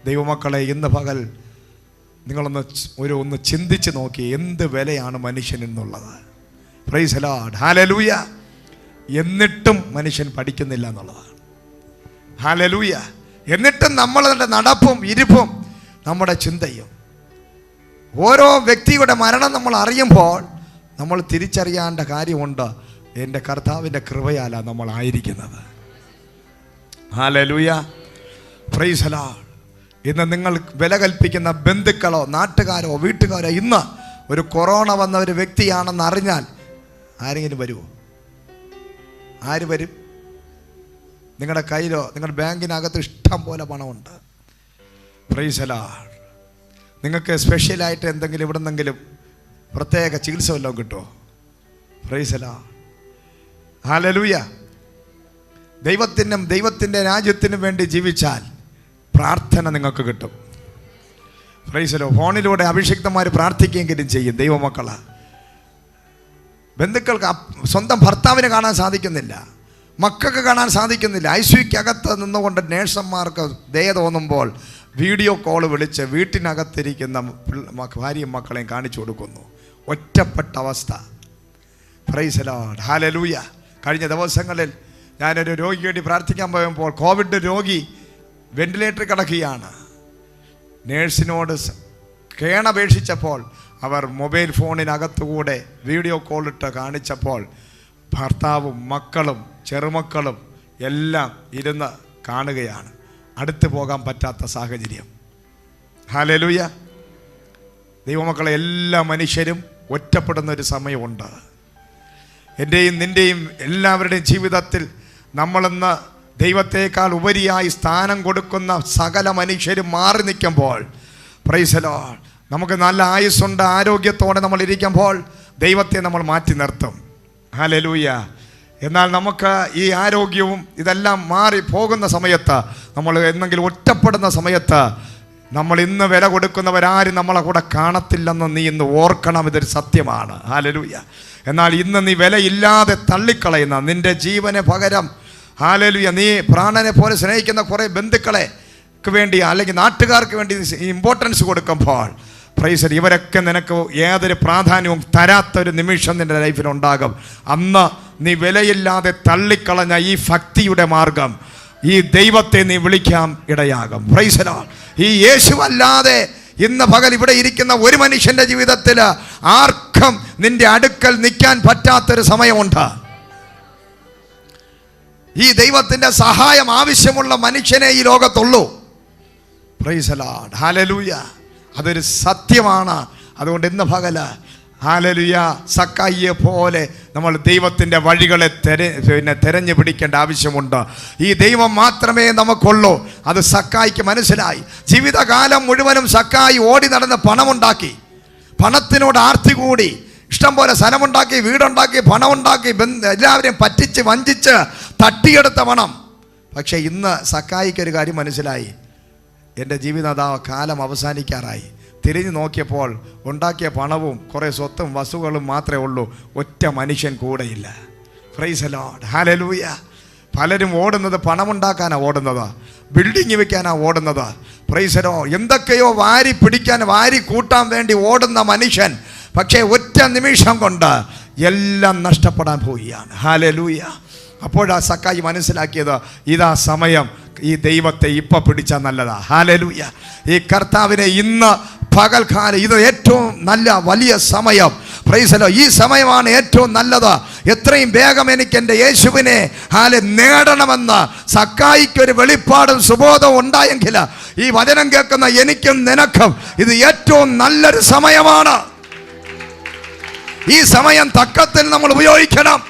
ദൈവമക്കളെ, ഇന്ന് പകൽ നിങ്ങളൊന്ന് ചിന്തിച്ച് നോക്കി, എന്ത് വിലയാണ് മനുഷ്യനെന്നുള്ളത്. Praise the lord. ഹല്ലേലൂയ. എന്നിട്ടും മനുഷ്യൻ പഠിക്കുന്നില്ല എന്നുള്ളതാണ്. ഹല്ലേലൂയ. എന്നിട്ടും നമ്മളുടെ നടപ്പും ഇരിപ്പും നമ്മുടെ ചിന്തയും, ഓരോ വ്യക്തിയുടെ മരണം നമ്മൾ അറിയുമ്പോൾ നമ്മൾ തിരിച്ചറിയേണ്ട കാര്യമുണ്ട്. എൻ്റെ കർത്താവിൻ്റെ കൃപയാലാണ് നമ്മൾ ആയിരിക്കുന്നത്. ഹല്ലേലൂയ. Praise the Lord. ഇന്ന് നിങ്ങൾ വില കൽപ്പിക്കുന്ന ബന്ധുക്കളോ നാട്ടുകാരോ വീട്ടുകാരോ ഇന്ന് ഒരു കൊറോണ വന്ന ഒരു വ്യക്തിയാണെന്ന് അറിഞ്ഞാൽ ആരെങ്കിലും വരുമോ? ആര് വരും? നിങ്ങളുടെ കയ്യിലോ നിങ്ങളുടെ ബാങ്കിനകത്ത് ഇഷ്ടം പോലെ പണമുണ്ട്. Price the Lord. നിങ്ങൾക്ക് സ്പെഷ്യലായിട്ട് എന്തെങ്കിലും ഇവിടെ നിന്നെങ്കിലും പ്രത്യേക ചികിത്സ വല്ലതും കിട്ടുമോ? Price the lord. ഹല്ലേലൂയ. ദൈവത്തിൻ്റെ രാജ്യത്തിനും വേണ്ടി ജീവിച്ചാൽ പ്രാർത്ഥന നിങ്ങൾക്ക് കിട്ടും. Price the Lord. ഫോണിലൂടെ അഭിഷിക്തന്മാർ പ്രാർത്ഥിക്കുകയെങ്കിലും ചെയ്യും ദൈവമക്കളാ. ബന്ധുക്കൾക്ക് സ്വന്തം ഭർത്താവിനെ കാണാൻ സാധിക്കുന്നില്ല, മക്കൾക്ക് കാണാൻ സാധിക്കുന്നില്ല. ഐസിയുക്കകത്ത് നിന്നുകൊണ്ട് നേഴ്സന്മാർക്ക് ദയ തോന്നുമ്പോൾ വീഡിയോ കോൾ വിളിച്ച് വീട്ടിനകത്തിരിക്കുന്ന ഭാര്യയും മക്കളെയും കാണിച്ചു കൊടുക്കുന്നു. ഒറ്റപ്പെട്ട അവസ്ഥ. Price the lord. ഹല്ലേലൂയ. കഴിഞ്ഞ ദിവസങ്ങളിൽ ഞാനൊരു രോഗിക്ക് വേണ്ടി പ്രാർത്ഥിക്കാൻ പോയപ്പോൾ കോവിഡ് രോഗി വെന്റിലേറ്ററിൽ കിടക്കുകയാണ്. നേഴ്സിനോട് കേണപേക്ഷിച്ചപ്പോൾ അവർ മൊബൈൽ ഫോണിനകത്തുകൂടെ വീഡിയോ കോളിട്ട് കാണിച്ചപ്പോൾ ഭർത്താവും മക്കളും ചെറുമക്കളും എല്ലാം ഇരുന്ന് കാണുകയാണ്. അടുത്ത് പോകാൻ പറ്റാത്ത സാഹചര്യം. ഹല്ലേലൂയ. ദൈവമക്കളെ, എല്ലാ മനുഷ്യരും ഒറ്റപ്പെടുന്ന ഒരു സമയമുണ്ട്. എൻ്റെയും നിൻ്റെയും എല്ലാവരുടെയും ജീവിതത്തിൽ നമ്മളിന്ന് ദൈവത്തേക്കാൾ ഉപരിയായി സ്ഥാനം കൊടുക്കുന്ന സകല മനുഷ്യരും മാറി നിൽക്കുമ്പോൾ, പ്രൈസ് ദി ലോർഡ്, നമുക്ക് നല്ല ആയുസ്സുണ്ട്, ആരോഗ്യത്തോടെ നമ്മൾ ഇരിക്കുമ്പോൾ ദൈവത്തെ നമ്മൾ മാറ്റി നിർത്തും. ഹല്ലേലൂയ. എന്നാൽ നമുക്ക് ഈ ആരോഗ്യവും ഇതെല്ലാം മാറി പോകുന്ന സമയത്ത്, നമ്മൾ എന്തെങ്കിലും ഒറ്റപ്പെടുന്ന സമയത്ത്, നമ്മൾ ഇന്ന് വില കൊടുക്കുന്നവരാരും നമ്മളെ കൂടെ കാണത്തില്ലെന്ന് നീ ഇന്ന് ഓർക്കണം. ഇതൊരു സത്യമാണ്. ഹല്ലേലൂയ. എന്നാൽ ഇന്ന് നീ വിലയില്ലാതെ തള്ളിക്കളയുന്ന നിൻ്റെ ജീവന് പകരം, ഹല്ലേലൂയ, നീ പ്രാണനെ പോലെ സ്നേഹിക്കുന്ന കുറേ ബന്ധുക്കളെ വേണ്ടി അല്ലെങ്കിൽ നാട്ടുകാർക്ക് വേണ്ടി ഇമ്പോർട്ടൻസ് കൊടുക്കുമ്പോൾ, പ്രൈസ്, ഇവരൊക്കെ നിനക്ക് യാതൊരു പ്രാധാന്യവും തരാത്തൊരു നിമിഷം നിൻ്റെ ലൈഫിലുണ്ടാകും. അന്ന് നീ വിലയില്ലാതെ തള്ളിക്കളഞ്ഞ ഈ ഭക്തിയുടെ മാർഗം, ഈ ദൈവത്തെ നീ വിളിക്കാൻ ഇടയാകും. Price the Lord. ഈ യേശുവല്ലാതെ ഇന്ന് പകൽ ഇവിടെ ഇരിക്കുന്ന ഒരു മനുഷ്യൻ്റെ ജീവിതത്തിൽ ആർക്കും നിന്റെ അടുക്കൽ നിൽക്കാൻ പറ്റാത്തൊരു സമയമുണ്ട്. ഈ ദൈവത്തിൻ്റെ സഹായം ആവശ്യമുള്ള മനുഷ്യനെ ഈ ലോകത്തുള്ളൂ. Praise the lord. ഹല്ലേലൂയ. അതൊരു സത്യമാണ്. അതുകൊണ്ട് ഇന്ന് പകല്, ഹല്ലേലൂയ, സക്കായിയെ പോലെ നമ്മൾ ദൈവത്തിൻ്റെ വഴികളെ തെരഞ്ഞു പിടിക്കേണ്ട ആവശ്യമുണ്ട്. ഈ ദൈവം മാത്രമേ നമുക്കുള്ളൂ. അത് സക്കായിക്ക് മനസ്സിലായി. ജീവിതകാലം മുഴുവനും സക്കായി ഓടി നടന്ന് പണമുണ്ടാക്കി, പണത്തിനോട് ആർത്തി കൂടി, ഇഷ്ടം പോലെ സ്ഥലമുണ്ടാക്കി, വീടുണ്ടാക്കി, പണമുണ്ടാക്കി, എല്ലാവരെയും പറ്റിച്ച് വഞ്ചിച്ച് തട്ടിയെടുത്ത പണം. പക്ഷേ ഇന്ന് സക്കായിക്കൊരു കാര്യം മനസ്സിലായി, എൻ്റെ ജീവിതം കാലം അവസാനിക്കാറായി. തിരിഞ്ഞു നോക്കിയപ്പോൾ ഉണ്ടാക്കിയ പണവും കുറേ സ്വത്തും വസ്തുക്കളും മാത്രമേ ഉള്ളൂ. ഒറ്റ മനുഷ്യൻ കൂടെയില്ല. Praise the lord. ഹല്ലേലൂയ. പലരും ഓടുന്നത് പണമുണ്ടാക്കാനാണ് ഓടുന്നത്, ബിൽഡിങ് വെക്കാനാണ് ഓടുന്നത്. Praise the lord. എന്തൊക്കെയോ വാരി പിടിക്കാൻ, വാരി കൂട്ടാൻ വേണ്ടി ഓടുന്ന മനുഷ്യൻ, പക്ഷേ ഒറ്റ നിമിഷം കൊണ്ട് എല്ലാം നഷ്ടപ്പെടാൻ പോവുകയാണ്. ഹല്ലേലൂയ. അപ്പോഴാ സക്കായി മനസ്സിലാക്കിയത്, ഇതാ സമയം, ഈ ദൈവത്തെ ഇപ്പം പിടിച്ചാൽ നല്ലതാ. ഹല്ലേലൂയ. ഈ കർത്താവിനെ ഇന്ന് പകൽക്കാലം, ഇത് ഏറ്റവും നല്ല വലിയ സമയം. Price the Lord. ഈ സമയമാണ് ഏറ്റവും നല്ലത്. എത്രയും വേഗം എനിക്ക് എൻ്റെ യേശുവിനെ നേടണമെന്ന് സക്കായിക്കൊരു വെളിപ്പാടും സുബോധവും ഉണ്ടായെങ്കിൽ, ഈ വചനം കേൾക്കുന്ന എനിക്കും നിനക്കും ഇത് ഏറ്റവും നല്ലൊരു സമയമാണ്. ഈ സമയം തക്കത്തിൽ നമ്മൾ ഉപയോഗിക്കണം.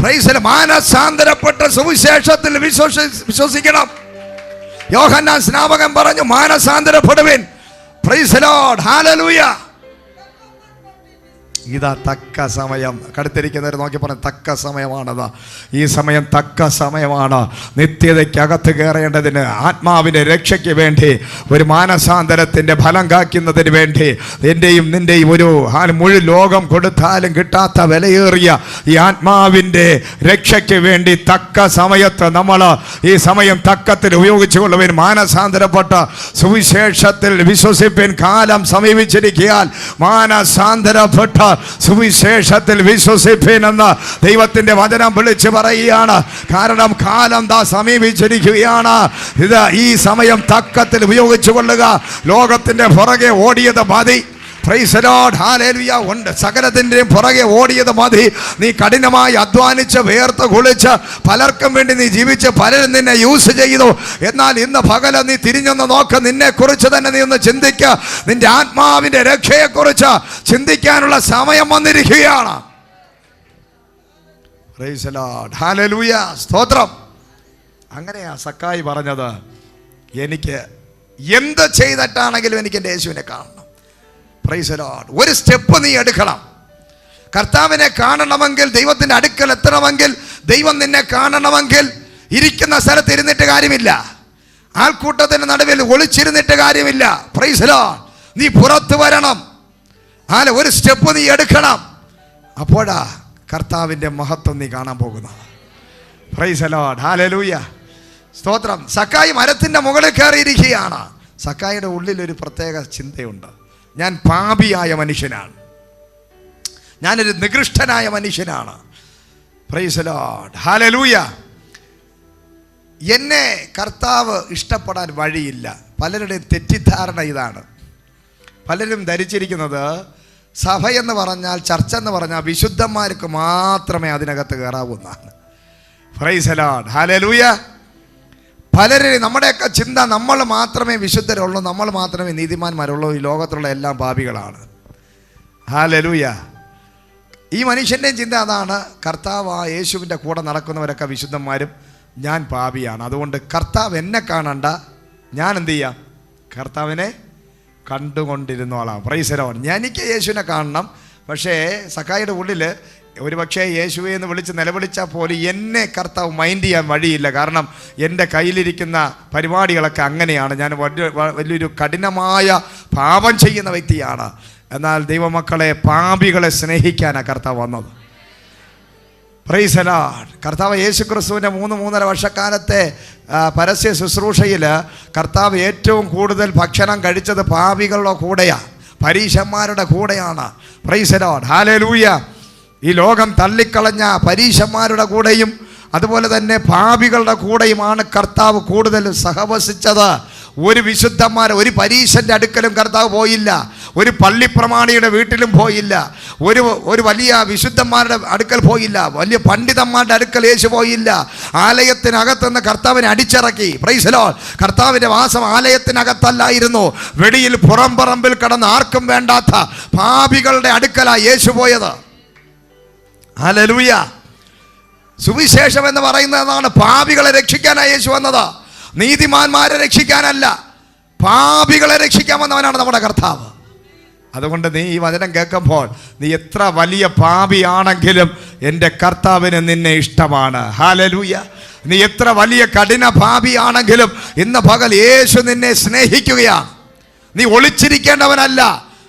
Price the Lord. മാനസാന്തരപ്പെട്ട സുവിശേഷത്തിൽ വിശ്വസിക്കണം. യോഹന്നാൻ സ്നാപകൻ പറഞ്ഞു, മാനസാന്തരപ്പെടുവിൻ. Praise the lord. ഹല്ലേലൂയ. ഇതാ തക്ക സമയം. കടുത്തിരിക്കുന്നവർ നോക്കി പറഞ്ഞു, തക്ക സമയമാണത്. ഈ സമയം തക്ക സമയമാണ്. നിത്യതയ്ക്കകത്ത് കയറേണ്ടതിന്, ആത്മാവിൻ്റെ രക്ഷയ്ക്ക് വേണ്ടി, ഒരു മാനസാന്തരത്തിൻ്റെ ഫലം കാക്കുന്നതിന് വേണ്ടി, എൻ്റെയും നിൻ്റെയും ഒരു മുഴുവൻ ലോകം കൊടുത്താലും കിട്ടാത്ത വിലയേറിയ ഈ ആത്മാവിൻ്റെ രക്ഷയ്ക്ക് വേണ്ടി തക്ക സമയത്ത് നമ്മൾ ഈ സമയം തക്കത്തിൽ ഉപയോഗിച്ചുകൊള്ളുവാൻ, മാനസാന്തരപ്പെട്ട സുവിശേഷത്തിൽ വിശ്വസിപ്പിൻ. കാലം സമീപിച്ചിരിക്കാൻ മാനസാന്തരപ്പെട്ട സുവിശേഷത്തിൽ വിശ്വസിപ്പിനെന്ന് ദൈവത്തിന്റെ വചനം വിളിച്ചു പറയുകയാണ്. കാരണം കാലം സമീപിച്ചിരിക്കുകയാണ്. ഇത് ഈ സമയം തക്കത്തിൽ ഉപയോഗിച്ചു കൊള്ളുക. ലോകത്തിന്റെ പുറകെ ഓടിയത് മതി. Price the lord. ഹല്ലേലൂയ. ഉണ്ട്, സകലത്തിൻ്റെയും പുറകെ ഓടിയത് മതി. നീ കഠിനമായി അധ്വാനിച്ച് വേർത്ത് കുളിച്ച് പലർക്കും വേണ്ടി നീ ജീവിച്ച് പലരും നിന്നെ യൂസ് ചെയ്തു. എന്നാൽ ഇന്ന് പകല് നീ തിരിഞ്ഞൊന്ന് നോക്ക്, നിന്നെ കുറിച്ച് തന്നെ നീ ഒന്ന് ചിന്തിക്കുക. നിന്റെ ആത്മാവിൻ്റെ രക്ഷയെക്കുറിച്ച് ചിന്തിക്കാനുള്ള സമയം വന്നിരിക്കുകയാണ്. Price the lord. ഹല്ലേലൂയ. സ്തോത്രം. അങ്ങനെയാ സക്കായി പറഞ്ഞത്, എനിക്ക് എന്ത് ചെയ്തിട്ടാണെങ്കിലും എനിക്ക് എൻ്റെ യേശുവിനെ കാണണം. Price the Lord. ഒരു സ്റ്റെപ്പ് നീ എടുക്കണം. കർത്താവിനെ കാണണമെങ്കിൽ, ദൈവത്തിൻ്റെ അടുക്കൽ എത്തണമെങ്കിൽ, ദൈവം നിന്നെ കാണണമെങ്കിൽ ഇരിക്കുന്ന സ്ഥലത്ത് ഇരുന്നിട്ട് കാര്യമില്ല, ആൾക്കൂട്ടത്തിൻ്റെ നടുവിൽ ഒളിച്ചിരുന്നിട്ട് കാര്യമില്ല. Price the Lord. നീ പുറത്തു വരണം. ഒരു സ്റ്റെപ്പ് നീ എടുക്കണം. അപ്പോഴാ കർത്താവിൻ്റെ മഹത്വം നീ കാണാൻ പോകുന്നത്. Price the lord. ഹല്ലേലൂയ. സ്തോത്രം. സക്കായി മരത്തിൻ്റെ മുകളിൽ കയറിയിരിക്കുകയാണ്. സക്കായിയുടെ ഉള്ളിലൊരു പ്രത്യേക ചിന്തയുണ്ട്. ഞാൻ പാപിയായ മനുഷ്യനാണ്, ഞാനൊരു നികൃഷ്ടനായ മനുഷ്യനാണ്. Price the lord. ഹല്ലേലൂയ. എന്നെ കർത്താവ് ഇഷ്ടപ്പെടാൻ വഴിയില്ല. പലരുടെയും തെറ്റിദ്ധാരണ ഇതാണ്. പലരും ധരിച്ചിരിക്കുന്നത് സഭ എന്ന് പറഞ്ഞാൽ, ചർച്ച എന്ന് പറഞ്ഞാൽ വിശുദ്ധന്മാർക്ക് മാത്രമേ അതിനകത്ത് കയറാവൂ എന്നാണ്. Price the lord. ഹല്ലേലൂയ. പലരും, നമ്മുടെയൊക്കെ ചിന്ത നമ്മൾ മാത്രമേ വിശുദ്ധരുള്ളൂ, നമ്മൾ മാത്രമേ നീതിമാന്മാരുള്ളൂ, ഈ ലോകത്തുള്ള എല്ലാം പാപികളാണ്. ഹല്ലേലൂയ. ഈ മനുഷ്യൻ്റെയും ചിന്ത അതാണ്. കർത്താവ് യേശുവിൻ്റെ കൂടെ നടക്കുന്നവരൊക്കെ വിശുദ്ധന്മാരും ഞാൻ പാപിയാണ്. അതുകൊണ്ട് കർത്താവ് എന്നെ കാണണ്ട, ഞാൻ എന്ത് ചെയ്യാം? കർത്താവിനെ കണ്ടുകൊണ്ടിരുന്നോളാം. Price the Lord. എനിക്ക് യേശുവിനെ കാണണം. പക്ഷേ സക്കായിയുടെ ഉള്ളിൽ ഒരു പക്ഷേ യേശുവെ എന്ന് വിളിച്ച് നിലവിളിച്ചാൽ പോലും എന്നെ കർത്താവ് മൈൻഡ് ചെയ്യാൻ വഴിയില്ല. കാരണം എൻ്റെ കയ്യിലിരിക്കുന്ന പരിപാടികളൊക്കെ അങ്ങനെയാണ്. ഞാൻ വലിയൊരു കഠിനമായ പാപം ചെയ്യുന്ന വ്യക്തിയാണ്. എന്നാൽ ദൈവമക്കളെ, പാപികളെ സ്നേഹിക്കാനാണ് കർത്താവ് വന്നത്. Price the Lord. കർത്താവ് യേശു ക്രിസ്തുവിൻ്റെ 3-3.5 വർഷക്കാലത്തെ പരസ്യ ശുശ്രൂഷയിൽ കർത്താവ് ഏറ്റവും കൂടുതൽ ഭക്ഷണം കഴിച്ചത് പാപികളുടെ കൂടെയാണ്, പരീശന്മാരുടെ കൂടെയാണ്. Price the lord. ഹല്ലേലൂയ. ഈ ലോകം തള്ളിക്കളഞ്ഞ പരീശന്മാരുടെ കൂടെയും അതുപോലെ തന്നെ പാപികളുടെ കൂടെയുമാണ് കർത്താവ് കൂടുതൽ സഹവസിച്ചത്. ഒരു ഒരു പരീശൻ്റെ അടുക്കലും കർത്താവ് പോയില്ല, ഒരു പള്ളിപ്രമാണിയുടെ വീട്ടിലും പോയില്ല, ഒരു വലിയ വിശുദ്ധന്മാരുടെ അടുക്കൽ പോയില്ല, വലിയ പണ്ഡിതന്മാരുടെ അടുക്കൽ യേശു പോയില്ല. ആലയത്തിനകത്തുനിന്ന് കർത്താവിനെ അടിച്ചിറക്കി. Price the Lord. കർത്താവിൻ്റെ വാസം ആലയത്തിനകത്തല്ലായിരുന്നു, വെളിയിൽ പുറംപറമ്പിൽ കിടന്ന് ആർക്കും വേണ്ടാത്ത പാപികളുടെ അടുക്കലാണ് യേശു പോയത്. ഹല്ലേലൂയ. സുവിശേഷം എന്ന് പറയുന്നതാണ് പാപികളെ രക്ഷിക്കാനാണ് യേശു വന്നത്, നീതിമാന്മാരെ രക്ഷിക്കാനല്ല. പാപികളെ രക്ഷിക്കാൻ വന്നവനാണ് നമ്മുടെ കർത്താവ്. അതുകൊണ്ട് നീ ഈ വചനം കേൾക്കുമ്പോൾ, നീ എത്ര വലിയ പാപിയാണെങ്കിലും എൻ്റെ കർത്താവിന് നിന്നെ ഇഷ്ടമാണ്. ഹല്ലേലൂയ. നീ എത്ര വലിയ കഠിന പാപിയാണെങ്കിലും ഇന്ന് പകൽ യേശു നിന്നെ സ്നേഹിക്കുകയാണ്. നീ ഒളിച്ചിരിക്കേണ്ടവനല്ല,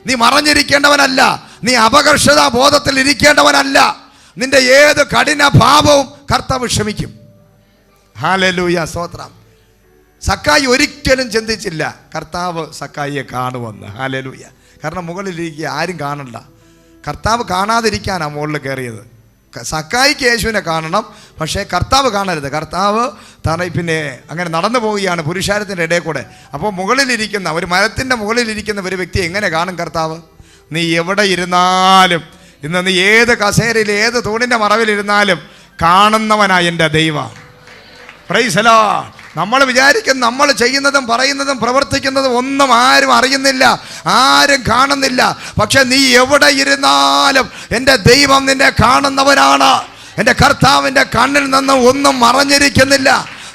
നീ മറഞ്ഞിരിക്കേണ്ടവനല്ല, നീ അപകർഷതാ ബോധത്തിൽ ഇരിക്കേണ്ടവനല്ല. നിന്റെ ഏത് കഠിന പാപവും കർത്താവ് ക്ഷമിക്കും. ഹല്ലേലൂയ. സ്തോത്രം. സക്കായി ഒരിക്കലും ചിന്തിച്ചില്ല കർത്താവ് സക്കായിയെ കാണുമെന്ന്. ഹല്ലേലൂയ. കാരണം മുകളിലിരിക്കുക, ആരും കാണണ്ട. കർത്താവ് കാണാതിരിക്കാനാണ് മുകളിൽ കയറിയത്. സക്കായിക്ക് യേശുവിനെ കാണണം, പക്ഷേ കർത്താവ് കാണരുത്. കർത്താവ് പിന്നെ അങ്ങനെ നടന്നു പോവുകയാണ് പുരുഷാരത്തിൻ്റെ ഇടയിൽ കൂടെ. അപ്പോൾ മുകളിലിരിക്കുന്ന ഒരു മരത്തിൻ്റെ മുകളിലിരിക്കുന്ന ഒരു വ്യക്തി എങ്ങനെ കാണും കർത്താവ്? നീ എവിടെ ഇരുന്നാലും, ഇന്ന് നീ ഏത് കസേരയിൽ ഏത് തൂണിൻ്റെ മറവിലിരുന്നാലും കാണുന്നവനായ എൻ്റെ ദൈവം. Price the Lord. നമ്മൾ വിചാരിക്കും നമ്മൾ ചെയ്യുന്നതും പറയുന്നതും പ്രവർത്തിക്കുന്നതും ഒന്നും ആരും അറിയുന്നില്ല, ആരും കാണുന്നില്ല. പക്ഷെ നീ എവിടെ ഇരുന്നാലും എൻ്റെ ദൈവം നിന്നെ കാണുന്നവനാണ്. എൻ്റെ കർത്താവിൻ്റെ കണ്ണിൽ നിന്നും ഒന്നും മറഞ്ഞിരിക്കുന്നില്ല.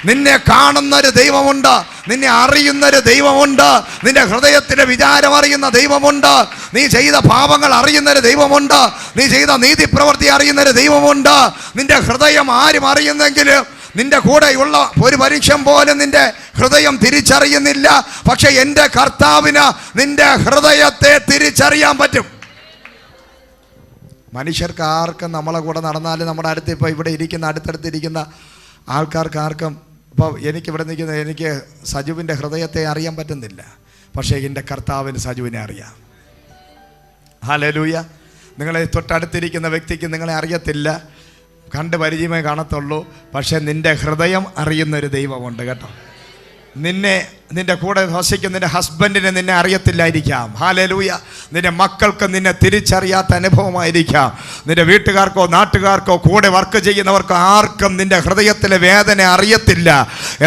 നിന്നെ കാണുന്നൊരു ദൈവമുണ്ട്, നിന്നെ അറിയുന്നൊരു ദൈവമുണ്ട്, നിന്റെ ഹൃദയത്തിലെ വിചാരം അറിയുന്ന ദൈവമുണ്ട്, നീ ചെയ്ത പാപങ്ങൾ അറിയുന്നൊരു ദൈവമുണ്ട്, നീ ചെയ്ത നീതി പ്രവൃത്തി അറിയുന്നൊരു ദൈവമുണ്ട്. നിന്റെ ഹൃദയം ആരും അറിയുന്നെങ്കിലും നിന്റെ കൂടെയുള്ള ഒരു മനുഷ്യൻ പോലും നിന്റെ ഹൃദയം തിരിച്ചറിയുന്നില്ല. പക്ഷെ എൻ്റെ കർത്താവിന് നിന്റെ ഹൃദയത്തെ തിരിച്ചറിയാൻ പറ്റും. മനുഷ്യർക്ക് ആർക്കും നമ്മളെ കൂടെ നടന്നാലും, നമ്മുടെ അടുത്ത് ഇപ്പോൾ ഇവിടെ ഇരിക്കുന്ന അടുത്തടുത്തിരിക്കുന്ന ആൾക്കാർക്ക് ആർക്കും, ഇപ്പോൾ എനിക്കിവിടെ നിൽക്കുന്ന എനിക്ക് സജുവിൻ്റെ ഹൃദയത്തെ അറിയാൻ പറ്റുന്നില്ല. പക്ഷേ എൻ്റെ കർത്താവിന് സജുവിനെ അറിയാം. ഹല്ലേലൂയ. നിങ്ങളെ തൊട്ടടുത്തിരിക്കുന്ന വ്യക്തിക്ക് നിങ്ങളെ അറിയത്തില്ല, കണ്ട് പരിചയമേ കാണത്തുള്ളൂ. പക്ഷെ നിൻ്റെ ഹൃദയം അറിയുന്നൊരു ദൈവമുണ്ട് കേട്ടോ. നിന്റെ കൂടെ വസിക്കുന്ന നിന്റെ ഹസ്ബൻഡിനെ നിന്നെ അറിയത്തില്ലായിരിക്കാം. ഹല്ലേലൂയ. നിന്റെ മക്കൾക്ക് നിന്നെ തിരിച്ചറിയാത്ത അനുഭവമായിരിക്കാം. നിന്റെ വീട്ടുകാർക്കോ നാട്ടുകാർക്കോ കൂടെ വർക്ക് ചെയ്യുന്നവർക്കോ ആർക്കും നിന്റെ ഹൃദയത്തിലെ വേദന അറിയത്തില്ല.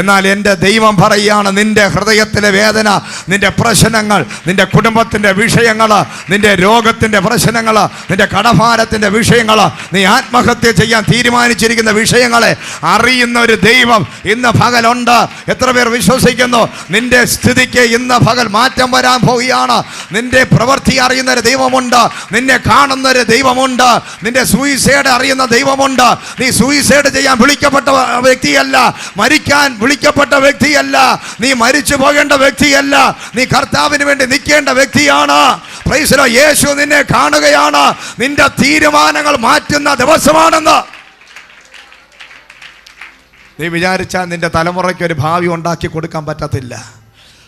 എന്നാൽ എൻ്റെ ദൈവം പറയുകയാണ്, നിന്റെ ഹൃദയത്തിലെ വേദന, നിന്റെ പ്രശ്നങ്ങൾ, നിന്റെ കുടുംബത്തിൻ്റെ വിഷയങ്ങൾ, നിന്റെ രോഗത്തിൻ്റെ പ്രശ്നങ്ങൾ, നിന്റെ കടഭാരത്തിൻ്റെ വിഷയങ്ങൾ, നീ ആത്മഹത്യ ചെയ്യാൻ തീരുമാനിച്ചിരിക്കുന്ന വിഷയങ്ങളെ അറിയുന്ന ഒരു ദൈവം ഇന്ന് പകലുണ്ട്. എത്ര പേർ വിശ്വസിക്കുന്നു? നിന്റെ സ്ഥിതിക്ക് ഇന്ന് പകൽ മാറ്റം വരാൻ പോവുകയാണ്. നിന്റെ പ്രവൃത്തി അറിയുന്ന ഒരു ദൈവമുണ്ട്, നിന്നെ കാണുന്ന ഒരു ദൈവമുണ്ട്, നിന്റെ സൂയിസൈഡ് അറിയുന്ന ദൈവമുണ്ട്. നീ സൂയിസൈഡ് ചെയ്യാൻ വിളിക്കപ്പെട്ട വ്യക്തിയല്ല, മരിക്കാൻ വിളിക്കപ്പെട്ട വ്യക്തിയല്ല, നീ മരിച്ചു പോകേണ്ട വ്യക്തിയല്ല, നീ കർത്താവിന് വേണ്ടി നിൽക്കേണ്ട വ്യക്തിയാണ്. Price the Lord. യേശു നിന്നെ കാണുകയാണ്. നിന്റെ തീരുമാനങ്ങൾ മാറ്റുന്ന ദിവസമാണെന്ന്. നീ വിചാരിച്ചാൽ നിന്റെ തലമുറയ്ക്ക് ഒരു ഭാവി ഉണ്ടാക്കി കൊടുക്കാൻ പറ്റത്തില്ല.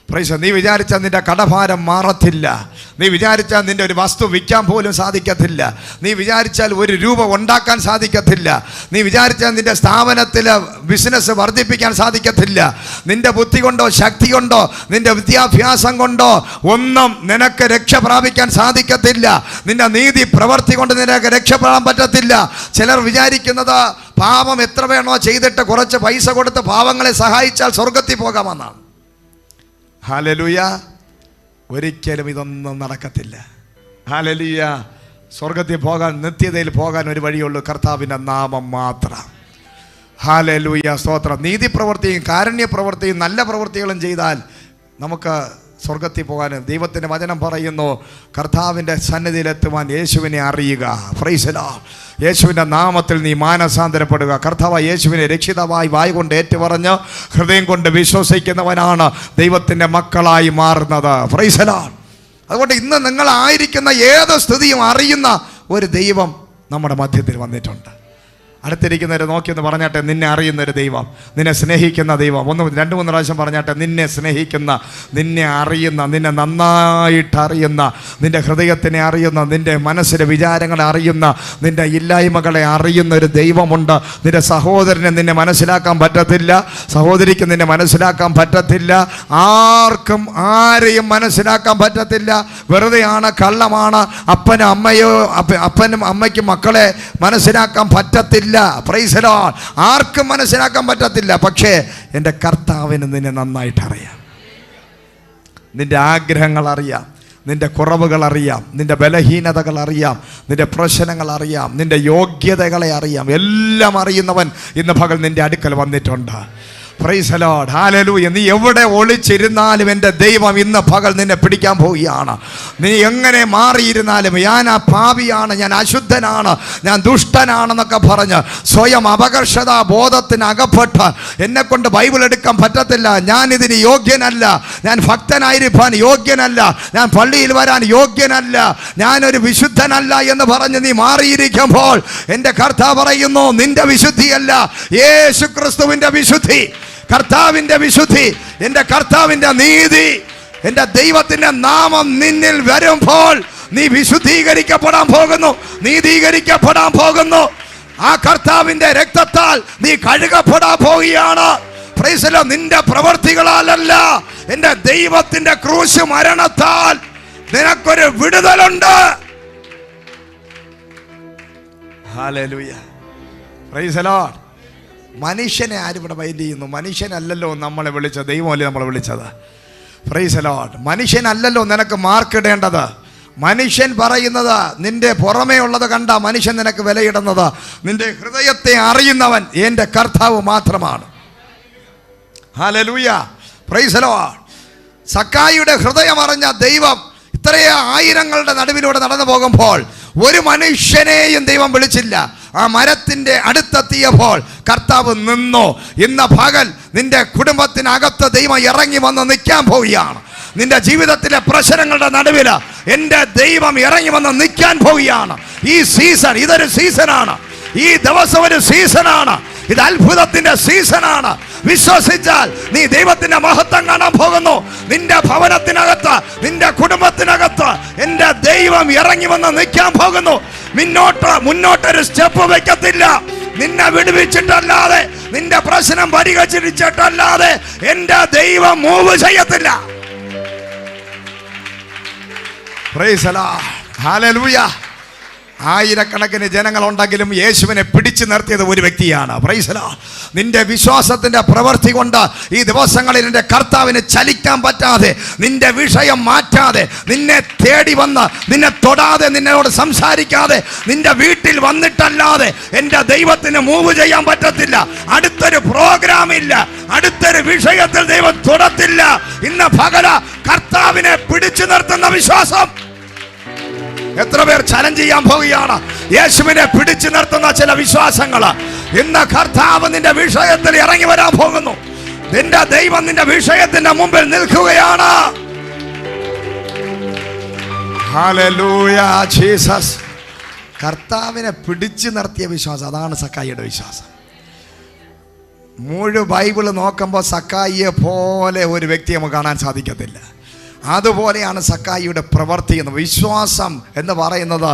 പ്രൈസ്. നീ വിചാരിച്ചാൽ നിന്റെ കടഭാരം മാറത്തില്ല. നീ വിചാരിച്ചാൽ നിന്റെ ഒരു വസ്തു വിൽക്കാൻ പോലും സാധിക്കത്തില്ല. നീ വിചാരിച്ചാൽ ഒരു രൂപ ഉണ്ടാക്കാൻ സാധിക്കത്തില്ല. നീ വിചാരിച്ചാൽ നിന്റെ സ്ഥാപനത്തിലെ ബിസിനസ് വർദ്ധിപ്പിക്കാൻ സാധിക്കത്തില്ല. നിന്റെ ബുദ്ധി കൊണ്ടോ ശക്തി കൊണ്ടോ നിന്റെ വിദ്യാഭ്യാസം കൊണ്ടോ ഒന്നും നിനക്ക് രക്ഷ പ്രാപിക്കാൻ സാധിക്കത്തില്ല. നിന്റെ നീതി പ്രവൃത്തി കൊണ്ട് നിനക്ക് രക്ഷപ്പെടാൻ പറ്റത്തില്ല. ചിലർ വിചാരിക്കുന്നത് പാപം എത്ര വേണോ ചെയ്തിട്ട് കുറച്ച് പൈസ കൊടുത്ത് പാവങ്ങളെ സഹായിച്ചാൽ സ്വർഗത്തിൽ പോകാമെന്നാണ്. ഹല്ലേലൂയ. ഒരിക്കലും ഇതൊന്നും നടക്കത്തില്ല. ഹല്ലേലൂയ. സ്വർഗത്തിൽ പോകാൻ, നിത്യതയിൽ പോകാൻ ഒരു വഴിയുള്ളൂ, കർത്താവിൻ്റെ നാമം മാത്രം. ഹല്ലേലൂയ. സ്തോത്രം. നീതി പ്രവൃത്തിയും കാരുണ്യ പ്രവൃത്തിയും നല്ല പ്രവൃത്തികളും ചെയ്താൽ നമുക്ക് സ്വർഗത്തിൽ പോകാൻ ദൈവത്തിൻ്റെ വചനം പറയുന്നു. കർത്താവിൻ്റെ സന്നിധിയിലെത്തുവാൻ യേശുവിനെ അറിയുക. Price the Lord. യേശുവിൻ്റെ നാമത്തിൽ നീ മാനസാന്തരപ്പെടുക. കർത്താവ് യേശുവിനെ രക്ഷിതമായി വായ് കൊണ്ട് ഏറ്റുപറഞ്ഞ് ഹൃദയം കൊണ്ട് വിശ്വസിക്കുന്നവനാണ് ദൈവത്തിൻ്റെ മക്കളായി മാറുന്നത്. Price the lord. അതുകൊണ്ട് ഇന്ന് നിങ്ങളായിരിക്കുന്ന ഏത് സ്ഥിതിയും അറിയുന്ന ഒരു ദൈവം നമ്മുടെ മധ്യത്തിൽ വന്നിട്ടുണ്ട്. അടുത്തിരിക്കുന്നവരെ നോക്കിയെന്ന് പറഞ്ഞാട്ടെ, നിന്നെ അറിയുന്നൊരു ദൈവം, നിന്നെ സ്നേഹിക്കുന്ന ദൈവം. 2-3 പ്രാവശ്യം പറഞ്ഞാട്ടെ, നിന്നെ സ്നേഹിക്കുന്ന, നിന്നെ അറിയുന്ന, നിന്നെ നന്നായിട്ട് അറിയുന്ന, നിന്റെ ഹൃദയത്തിനെ അറിയുന്ന, നിന്റെ മനസ്സിലെ വിചാരങ്ങളെ അറിയുന്ന, നിന്റെ ഇല്ലായ്മകളെ അറിയുന്ന ഒരു ദൈവമുണ്ട്. നിന്റെ സഹോദരനെ നിന്നെ മനസ്സിലാക്കാൻ പറ്റത്തില്ല, സഹോദരിക്ക് നിന്നെ മനസ്സിലാക്കാൻ പറ്റത്തില്ല, ആർക്കും ആരെയും മനസ്സിലാക്കാൻ പറ്റത്തില്ല. വെറുതെയാണ്, കള്ളമാണ്. അപ്പനും അമ്മയ്ക്കും മക്കളെ മനസ്സിലാക്കാൻ പറ്റത്തില്ല. Price the Lord. ആർക്കും മനസ്സിലാക്കാൻ പറ്റത്തില്ല. പക്ഷേ എൻ്റെ കർത്താവിന് നിന്നെ നന്നായിട്ട് അറിയാം. നിന്റെ ആഗ്രഹങ്ങൾ അറിയാം, നിന്റെ കുറവുകൾ അറിയാം, നിന്റെ ബലഹീനതകൾ അറിയാം, നിന്റെ പ്രശ്നങ്ങൾ അറിയാം, നിന്റെ യോഗ്യതകളെ അറിയാം. എല്ലാം അറിയുന്നവൻ ഇന്ന് പകൽ നിന്റെ അടുക്കൽ വന്നിട്ടുണ്ട്. Price the lord. ഹല്ലേലൂയ. നീ എവിടെ ഒളിച്ചിരുന്നാലും എൻ്റെ ദൈവം ഇന്ന് പകൽ നിന്നെ പിടിക്കാൻ പോവുകയാണ്. നീ എങ്ങനെ മാറിയിരുന്നാലും, ഞാൻ ആ പാപിയാണ്, ഞാൻ അശുദ്ധനാണ്, ഞാൻ ദുഷ്ടനാണെന്നൊക്കെ പറഞ്ഞ് സ്വയം അപകർഷതാ ബോധത്തിന് അകപ്പെട്ട് എന്നെക്കൊണ്ട് ബൈബിൾ എടുക്കാൻ പറ്റത്തില്ല, ഞാൻ ഇതിന് യോഗ്യനല്ല, ഞാൻ ഭക്തനായിരിക്കാൻ യോഗ്യനല്ല, ഞാൻ പള്ളിയിൽ വരാൻ യോഗ്യനല്ല, ഞാനൊരു വിശുദ്ധനല്ല എന്ന് പറഞ്ഞ് നീ മാറിയിരിക്കുമ്പോൾ എൻ്റെ കർത്താവ് പറയുന്നു, നിന്റെ വിശുദ്ധിയല്ല, യേശു ക്രിസ്തുവിൻ്റെ വിശുദ്ധി, കർത്താവിൻ്റെ വിശുദ്ധി, എൻ്റെ കർത്താവിൻ്റെ നീതി, എൻ്റെ ദൈവത്തിൻ്റെ നാമം നിന്നിൽ വരുമ്പോൾ നീ വിശുദ്ധീകരിക്കപ്പെടാൻ പോകുന്നു, നീതീകരിക്കപ്പെടാൻ പോകുന്നു. ആ കർത്താവിൻ്റെ രക്തത്താൽ നീ കഴുകപ്പെടാൻ പോവുകയാണ്. Price the Lord. നിന്റെ പ്രവൃത്തികളാലല്ല, എൻ്റെ ദൈവത്തിൻ്റെ ക്രൂശ് മരണത്താൽ നിനക്കൊരു വിടുതലുണ്ട്. ഹല്ലേലൂയ. Praise the Lord. മനുഷ്യനെ ആരും ഇവിടെ മൈൻഡ് ചെയ്യുന്നു? മനുഷ്യനല്ലല്ലോ നമ്മളെ വിളിച്ചത്, ദൈവമല്ലേ നമ്മളെ വിളിച്ചത്. Price the Lord. മനുഷ്യനല്ലല്ലോ നിനക്ക് മാർക്ക് ഇടേണ്ടത്. മനുഷ്യൻ പറയുന്നത്, നിന്റെ പുറമേ ഉള്ളത് കണ്ട മനുഷ്യൻ നിനക്ക് വിലയിടുന്നത്. നിന്റെ ഹൃദയത്തെ അറിയുന്നവൻ എൻ്റെ കർത്താവ് മാത്രമാണ്. ഹല്ലേലൂയ. Praise the lord. സക്കായിയുടെ ഹൃദയം അറിഞ്ഞ ദൈവം ഇത്രയേ ആയിരങ്ങളുടെ നടുവിലൂടെ നടന്നു പോകുമ്പോൾ ഒരു മനുഷ്യനെയും ദൈവം വിളിച്ചില്ല. ആ മരത്തിൻ്റെ അടുത്തെത്തിയപ്പോൾ കർത്താവ് നിന്നു. ഇന്ന് പകൽ നിന്റെ കുടുംബത്തിനകത്ത് ദൈവം ഇറങ്ങി വന്ന് നിൽക്കാൻ പോവുകയാണ്. നിന്റെ ജീവിതത്തിലെ പ്രശ്നങ്ങളുടെ നടുവിൽ എൻ്റെ ദൈവം ഇറങ്ങി വന്ന് നിൽക്കാൻ പോവുകയാണ്. ഈ സീസൺ, ഇതൊരു സീസണാണ്. ഈ ദിവസം ഒരു സീസണാണ്. ഇത് അത്ഭുതത്തിന്റെ സീസണാണ്. വിശ്വസിച്ചാൽ നീ ദൈവത്തിന്റെ മഹത്വം കാണാൻ പോകുന്നു. നിന്റെ ഭവനത്തിനകത്ത്, നിന്റെ കുടുംബത്തിനകത്ത് എൻ്റെ ദൈവം ഇറങ്ങി വന്ന് നിൽക്കാൻ പോകുന്നു. മുന്നോട്ടൊരു സ്റ്റെപ്പ് വെക്കത്തില്ല. നിന്നെ വിടുവിച്ചിട്ടല്ലാതെ, നിന്റെ പ്രശ്നം പരിഹരിച്ചിട്ടല്ലാതെ എൻ്റെ ദൈവം മൂവ് ചെയ്യത്തില്ല. Price the lord. ഹല്ലേലൂയ. ആയിരക്കണക്കിന് ജനങ്ങളുണ്ടെങ്കിലും യേശുവിനെ പിടിച്ചു നിർത്തിയത് ഒരു വ്യക്തിയാണ്. Price the Lord. നിന്റെ വിശ്വാസത്തിന്റെ പ്രവൃത്തി കൊണ്ട് ഈ ദിവസങ്ങളിൽ നിന്റെ കർത്താവിന് ചലിക്കാൻ പറ്റാതെ, നിന്റെ വിഷയം മാറ്റാതെ, നിന്നെ തേടി വന്ന് നിന്നെ തൊടാതെ, നിന്നോട് സംസാരിക്കാതെ, നിന്റെ വീട്ടിൽ വന്നിട്ടല്ലാതെ എൻ്റെ ദൈവത്തിന് മൂവ് ചെയ്യാൻ പറ്റത്തില്ല. അടുത്തൊരു പ്രോഗ്രാം ഇല്ല, അടുത്തൊരു വിഷയത്തിൽ ദൈവം തൊടത്തില്ല. ഇന്ന് പകല കർത്താവിനെ പിടിച്ചു നിർത്തുന്ന വിശ്വാസം എത്ര പേർ ചലഞ്ച് ചെയ്യാൻ പോവുകയാണ്? യേശുവിനെ പിടിച്ചു നിർത്തുന്ന ചില വിശ്വാസങ്ങൾ ഇന്ന് കർത്താവ് നിന്റെ വിഷയത്തിൽ ഇറങ്ങി വരാൻ പോകുന്നു. നിന്റെ ദൈവം നിന്റെ വിഷയത്തിന്റെ മുമ്പിൽ നിൽക്കുകയാണ്. Hallelujah Jesus. കർത്താവിനെ പിടിച്ചു നിർത്തിയ വിശ്വാസം, അതാണ് സക്കായിയുടെ വിശ്വാസം. മുഴുവൻ ബൈബിള് നോക്കുമ്പോൾ സക്കായിയെ പോലെ ഒരു വ്യക്തിയെ നമുക്ക് കാണാൻ സാധിക്കത്തില്ല. അതുപോലെയാണ് സക്കായിയുടെ പ്രവൃത്തി എന്ന്. വിശ്വാസം എന്ന് പറയുന്നത്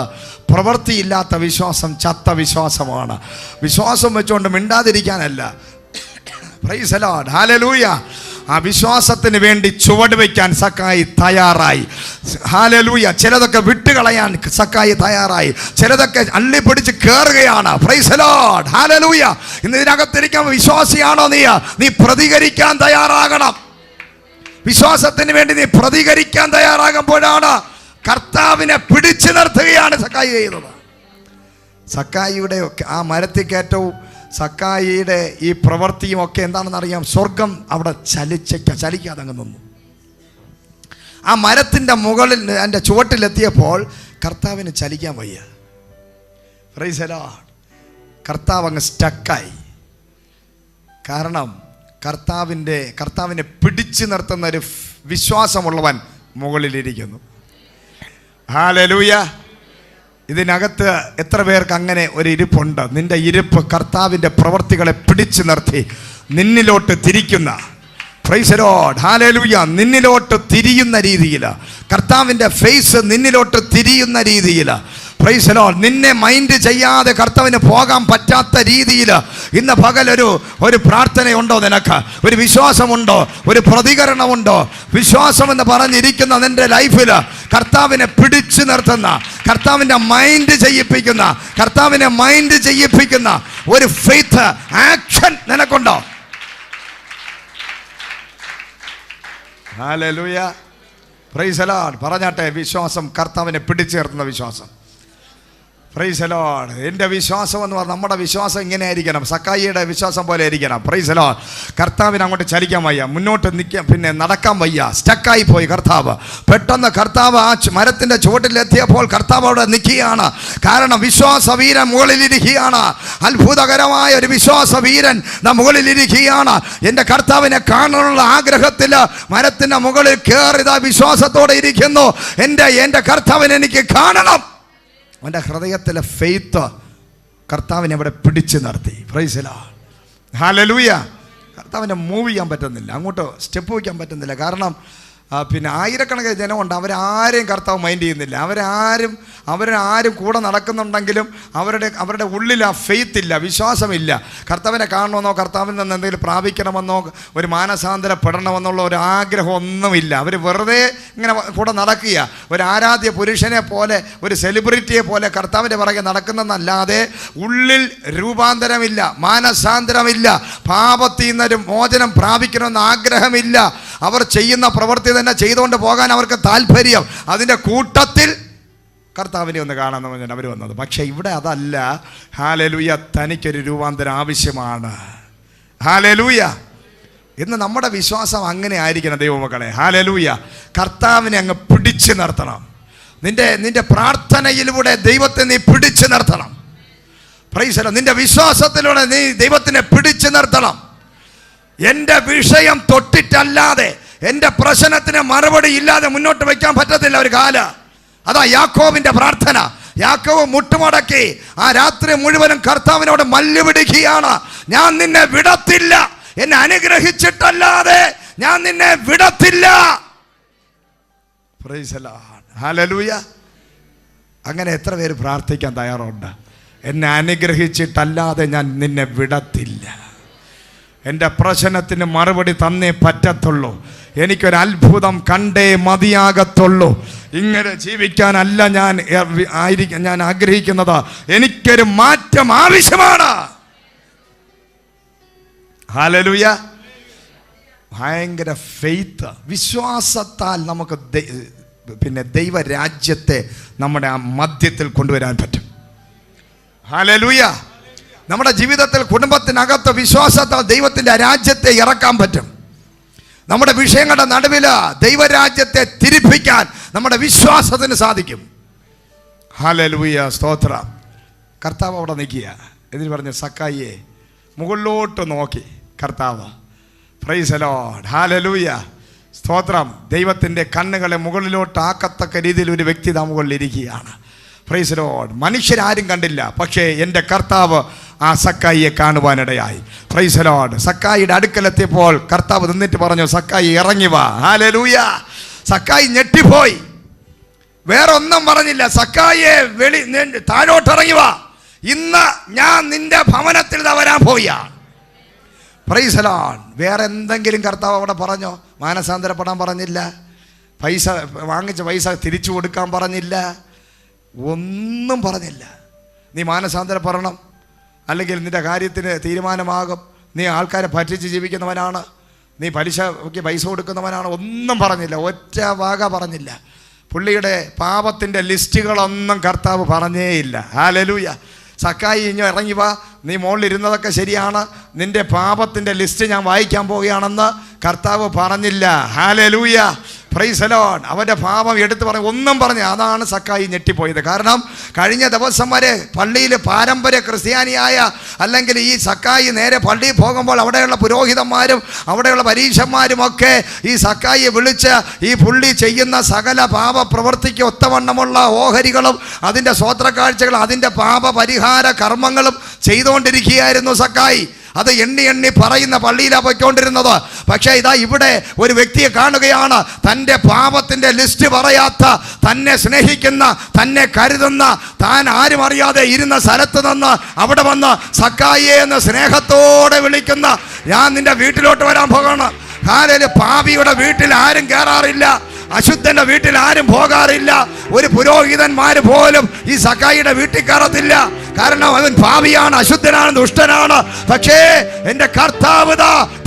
പ്രവൃത്തിയില്ലാത്ത വിശ്വാസം ചത്ത വിശ്വാസമാണ്. വിശ്വാസം വെച്ചുകൊണ്ട് മിണ്ടാതിരിക്കാനല്ല. Praise the lord. ഹല്ലേലൂയ. ആ വിശ്വാസത്തിന് വേണ്ടി ചുവട് വയ്ക്കാൻ സക്കായി തയ്യാറായി. ഹല്ലേലൂയ. ചിലതൊക്കെ വിട്ടുകളയാൻ സക്കായി തയ്യാറായി, ചിലതൊക്കെ അള്ളിപ്പിടിച്ച് കയറുകയാണ്. Price the lord. ഹല്ലേലൂയ. ഇന്ന് ഇതിനകത്തിരിക്കാൻ വിശ്വാസിയാണോ നീ പ്രതികരിക്കാൻ തയ്യാറാകണം. വിശ്വാസത്തിന് വേണ്ടി നീ പ്രതികരിക്കാൻ തയ്യാറാകുമ്പോഴാണ് കർത്താവിനെ പിടിച്ചു നിർത്തുകയാണ് സക്കായി ചെയ്യുന്നത്. സക്കായിയുടെ ആ മരത്തിക്കയറ്റവും സക്കായിയുടെ ഈ പ്രവൃത്തിയും ഒക്കെ എന്താണെന്ന് അറിയാം. സ്വർഗം അവിടെ ചലിക്കാതെ അങ്ങ് നിന്നു. ആ മരത്തിൻ്റെ മുകളിൽ എൻ്റെ ചുവട്ടിലെത്തിയപ്പോൾ കർത്താവിന് ചലിക്കാൻ വയ്യ. Price the Lord. കർത്താവ് അങ്ങ് സ്റ്റക്കായി. കാരണം കർത്താവിനെ പിടിച്ചു നിർത്തുന്ന ഒരു വിശ്വാസമുള്ളവൻ മുകളിലിരിക്കുന്നു. ഹല്ലേലൂയ. ഇതിനകത്ത് എത്ര പേർക്ക് അങ്ങനെ ഒരു ഇരിപ്പുണ്ട്? നിന്റെ ഇരിപ്പ് കർത്താവിൻ്റെ പ്രവൃത്തികളെ പിടിച്ചു നിർത്തി നിന്നിലോട്ട് തിരിക്കുന്ന, പ്രൈസ് ദി ലോർഡ്. ഹല്ലേലൂയ, നിന്നിലോട്ട് തിരിയുന്ന രീതിയിൽ, കർത്താവിൻ്റെ ഫേസ് നിന്നിലോട്ട് തിരിയുന്ന രീതിയിൽ, പ്രൈസ് ദി ലോർഡ്, നിന്നെ മൈൻഡ് ചെയ്യാതെ കർത്താവിന് പോകാൻ പറ്റാത്ത രീതിയിൽ ഇന്ന് പകലൊരു പ്രാർത്ഥനയുണ്ടോ നിനക്ക്? ഒരു വിശ്വാസമുണ്ടോ? ഒരു പ്രതികരണമുണ്ടോ? വിശ്വാസം എന്ന് പറഞ്ഞിരിക്കുന്ന നിന്റെ ലൈഫിൽ കർത്താവിനെ പിടിച്ചു നിർത്തുന്ന, കർത്താവിൻ്റെ മൈൻഡ് ചെയ്യിപ്പിക്കുന്ന ഒരു ഫെയ്ത്ത് ആക്ഷൻ നിനക്കുണ്ടോ? ഹല്ലേലൂയ. Praise the lord. പറഞ്ഞാട്ടെ, വിശ്വാസം കർത്താവിനെ പിടിച്ചു നിർത്തുന്ന വിശ്വാസം. Praise the lord. എൻ്റെ വിശ്വാസം എന്ന് പറഞ്ഞാൽ നമ്മുടെ വിശ്വാസം ഇങ്ങനെ ആയിരിക്കണം, സക്കായിയുടെ വിശ്വാസം പോലെ ആയിരിക്കണം. Price the Lord. കർത്താവിന് അങ്ങോട്ട് ചലിക്കാൻ വയ്യ, മുന്നോട്ട് നിൽക്കാൻ, പിന്നെ നടക്കാൻ വയ്യ, സ്റ്റക്കായി പോയി കർത്താവ്. പെട്ടെന്ന് കർത്താവ് ആ മരത്തിൻ്റെ ചുവട്ടിലെത്തിയപ്പോൾ കർത്താവ് അവിടെ നിൽക്കുകയാണ്. കാരണം വിശ്വാസവീരൻ മുകളിലിരിക്കുകയാണ്. അത്ഭുതകരമായ ഒരു വിശ്വാസവീരൻ മുകളിലിരിക്കുകയാണ്. എൻ്റെ കർത്താവിനെ കാണാനുള്ള ആഗ്രഹത്തിൽ മരത്തിൻ്റെ മുകളിൽ കയറിയതാ വിശ്വാസത്തോടെ ഇരിക്കുന്നു. എൻ്റെ കർത്താവിനെ എനിക്ക് കാണണം. അവൻ്റെ ഹൃദയത്തിലെ ഫെയ്ത്ത് കർത്താവിനെ അവിടെ പിടിച്ചു നിർത്തി. Price the lord. ഹല്ലേലൂയ. കർത്താവിനെ മൂവ് ചെയ്യാൻ പറ്റുന്നില്ല, അങ്ങോട്ട് സ്റ്റെപ്പ് വയ്ക്കാൻ പറ്റുന്നില്ല. കാരണം പിന്നെ ആയിരക്കണക്കിന് ജനമുണ്ട്, അവരാരെയും കർത്താവ് മൈൻഡ് ചെയ്യുന്നില്ല. അവരാരും കൂടെ നടക്കുന്നുണ്ടെങ്കിലും അവരുടെ ഉള്ളിൽ ആ ഫെയ്ത്ത് ഇല്ല, വിശ്വാസമില്ല. കർത്താവിനെ കാണണമെന്നോ കർത്താവിൽ നിന്ന് എന്തെങ്കിലും പ്രാപിക്കണമെന്നോ ഒരു മാനസാന്തരപ്പെടണമെന്നുള്ള ഒരു ആഗ്രഹം ഒന്നുമില്ല. അവർ വെറുതെ ഇങ്ങനെ കൂടെ നടക്കുക, ഒരു ആരാധ്യ പുരുഷനെ പോലെ, ഒരു സെലിബ്രിറ്റിയെ പോലെ കർത്താവിൻ്റെ പുറകെ നടക്കുന്നതെന്നല്ലാതെ ഉള്ളിൽ രൂപാന്തരമില്ല, മാനസാന്തരമില്ല, പാപത്തിൽ നിന്നൊരു മോചനം പ്രാപിക്കണമെന്ന് ആഗ്രഹമില്ല. അവർ ചെയ്യുന്ന പ്രവൃത്തി തന്നെ ചെയ്തുകൊണ്ട് പോകാൻ അവർക്ക് താല്പര്യം. അതിൻ്റെ കൂട്ടത്തിൽ കർത്താവിനെ ഒന്ന് കാണാമെന്ന് പറഞ്ഞാൽ അവർ വന്നത്. പക്ഷേ ഇവിടെ അതല്ല. ഹല്ലേലൂയ. തനിക്കൊരു രൂപാന്തരം ആവശ്യമാണ്. ഹല്ലേലൂയ. ഇന്ന് നമ്മുടെ വിശ്വാസം അങ്ങനെ ആയിരിക്കണം ദൈവമക്കളെ. ഹല്ലേലൂയ. കർത്താവിനെ അങ്ങ് പിടിച്ചു നിർത്തണം. നിന്റെ പ്രാർത്ഥനയിലൂടെ ദൈവത്തെ നീ പിടിച്ചു നിർത്തണം. Price the Lord. നിന്റെ വിശ്വാസത്തിലൂടെ നീ ദൈവത്തിനെ പിടിച്ചു നിർത്തണം. എൻ്റെ വിഷയം തൊട്ടിട്ടല്ലാതെ, എൻ്റെ പ്രശ്നത്തിന് മറുപടി ഇല്ലാതെ മുന്നോട്ട് വയ്ക്കാൻ പറ്റത്തില്ല ഒരു കാലം. അതാ യാക്കോബിന്റെ പ്രാർത്ഥന. യാക്കോബ് മുട്ടുമടക്കി ആ രാത്രി മുഴുവനും കർത്താവിനോട് മല്ലുപിടിക്കുകയാണ്. ഞാൻ നിന്നെ വിടത്തില്ല, എന്നെ അനുഗ്രഹിച്ചിട്ടല്ലാതെ ഞാൻ നിന്നെ വിടത്തില്ല. Price the lord. ഹല്ലേലൂയ. അങ്ങനെ എത്ര പേര് പ്രാർത്ഥിക്കാൻ തയ്യാറുണ്ട്? എന്നെ അനുഗ്രഹിച്ചിട്ടല്ലാതെ ഞാൻ നിന്നെ വിടത്തില്ല, എൻ്റെ പ്രശ്നത്തിന് മറുപടി തന്നേ പറ്റത്തുള്ളൂ, എനിക്കൊരു അത്ഭുതം കണ്ടേ മതിയാകത്തുള്ളൂ, ഇങ്ങനെ ജീവിക്കാനല്ല ഞാൻ ആഗ്രഹിക്കുന്നത്. എനിക്കൊരു മാറ്റം ആവശ്യമാണ്. ഹല്ലേലൂയ. ഭയങ്കര ഫെയ്ത്ത്, വിശ്വാസത്താൽ നമുക്ക് ദൈവരാജ്യത്തെ നമ്മുടെ ആ മധ്യത്തിൽ കൊണ്ടുവരാൻ പറ്റും. ഹല്ലേലൂയ. നമ്മുടെ ജീവിതത്തിൽ കുടുംബത്തിനകത്ത് വിശ്വാസത്താൽ ദൈവത്തിൻ്റെ രാജ്യത്തെ ഇറക്കാൻ പറ്റും. നമ്മുടെ വിഷയങ്ങളുടെ നടുവിൽ ദൈവരാജ്യത്തെ തിരിപ്പിക്കാൻ നമ്മുടെ വിശ്വാസത്തിന് സാധിക്കും. ഹല്ലേലൂയ, സ്തോത്രം. കർത്താവ് അവിടെ നിൽക്കുക. എന്നിട്ട് പറഞ്ഞു, സക്കായിയെ മുകളിലോട്ട് നോക്കി കർത്താവ്. Price the lord. ഹല്ലേലൂയ, സ്തോത്രം. ദൈവത്തിൻ്റെ കണ്ണുകളെ മുകളിലോട്ട് ആക്കത്തക്ക രീതിയിൽ ഒരു വ്യക്തി മുകളിൽ ഇരിക്കുകയാണ്. Price the Lord. മനുഷ്യരാരും കണ്ടില്ല, പക്ഷേ എൻ്റെ കർത്താവ് ആ സക്കായിയെ കാണുവാനിടയായി. Praise the lord. സക്കായിയുടെ അടുക്കലെത്തിയപ്പോൾ കർത്താവ് നിന്നിട്ട് പറഞ്ഞു, സക്കായി ഇറങ്ങി വാ. ഹല്ലേലൂയ. സക്കായി ഞെട്ടിപ്പോയി. വേറെ ഒന്നും പറഞ്ഞില്ല. സക്കായിയെ താഴോട്ട് ഇറങ്ങി വാ, ഇന്ന് ഞാൻ നിന്റെ ഭവനത്തിൽ വരാൻ പോവുകയാണ്. Price the Lord. വേറെ എന്തെങ്കിലും കർത്താവ് അവിടെ പറഞ്ഞോ? മാനസാന്തരപ്പെടാൻ പറഞ്ഞില്ല, വാങ്ങിച്ച പൈസ തിരിച്ചു കൊടുക്കാൻ പറഞ്ഞില്ല, ഒന്നും പറഞ്ഞില്ല. നീ മാനസാന്തരപ്പെടണം, അല്ലെങ്കിൽ നിന്റെ കാര്യത്തിന് തീരുമാനമാകും. നീ ആൾക്കാരെ പറ്റിച്ച് ജീവിക്കുന്നവനാണ്, നീ പലിശയ്ക്ക് പൈസ കൊടുക്കുന്നവനാണ്, ഒന്നും പറഞ്ഞില്ല. ഒറ്റ വാക പറഞ്ഞില്ല. പുള്ളിയുടെ പാപത്തിൻ്റെ ലിസ്റ്റുകളൊന്നും കർത്താവ് പറഞ്ഞേയില്ല. ഹല്ലേലൂയ. സക്കായി ഇഞ്ഞ് ഇറങ്ങി വാ, നീ മുകളിലിരുന്നതൊക്കെ ശരിയാണ്, നിന്റെ പാപത്തിൻ്റെ ലിസ്റ്റ് ഞാൻ വായിക്കാൻ പോവുകയാണെന്ന് കർത്താവ് പറഞ്ഞില്ല. Hallelujah, praise the Lord. അവൻ്റെ പാപം എടുത്ത് പറഞ്ഞു, ഒന്നും പറഞ്ഞു. അതാണ് സക്കായി ഞെട്ടിപ്പോയത്. കാരണം കഴിഞ്ഞ ദിവസം വരെ പള്ളിയിൽ പാരമ്പര്യ ക്രിസ്ത്യാനിയായ, അല്ലെങ്കിൽ ഈ സക്കായി നേരെ പള്ളിയിൽ പോകുമ്പോൾ അവിടെയുള്ള പുരോഹിതന്മാരും അവിടെയുള്ള പരീക്ഷന്മാരും ഒക്കെ ഈ സക്കായിയെ വിളിച്ച് ഈ പുള്ളി ചെയ്യുന്ന സകല പാപ പ്രവൃത്തിക്ക് ഒത്തവണ്ണമുള്ള ഓഹരികളും അതിൻ്റെ സ്വോത്രക്കാഴ്ചകളും അതിൻ്റെ പാപ പരിഹാര കർമ്മങ്ങളും ചെയ്തുകൊണ്ടിരിക്കുകയായിരുന്നു സക്കായി. അത് എണ്ണി എണ്ണി പറയുന്ന പള്ളിയിലാണ് പോയിക്കൊണ്ടിരുന്നത്. പക്ഷേ ഇതാ ഇവിടെ ഒരു വ്യക്തിയെ കാണുകയാണ്, തൻ്റെ പാപത്തിൻ്റെ ലിസ്റ്റ് പറയാത്ത, തന്നെ സ്നേഹിക്കുന്ന, തന്നെ കരുതുന്ന, താൻ ആരും അറിയാതെ ഇരുന്ന സ്ഥലത്ത് നിന്ന് അവിടെ വന്ന് സക്കായിയെ എന്ന് സ്നേഹത്തോടെ വിളിക്കുന്ന, ഞാൻ നിന്റെ വീട്ടിലോട്ട് വരാൻ പോകണം. കാരണം പാപിയുടെ വീട്ടിൽ ആരും കയറാറില്ല, അശുദ്ധന്റെ വീട്ടിൽ ആരും പോകാറില്ല. ഒരു പുരോഹിതന്മാര് പോലും ഈ സക്കായിയുടെ വീട്ടിൽ കയറത്തില്ല. കാരണം അവൻ പാപിയാണ്, അശുദ്ധനാണ്, ദുഷ്ടനാണ്. പക്ഷേ എൻ്റെ കർത്താവ്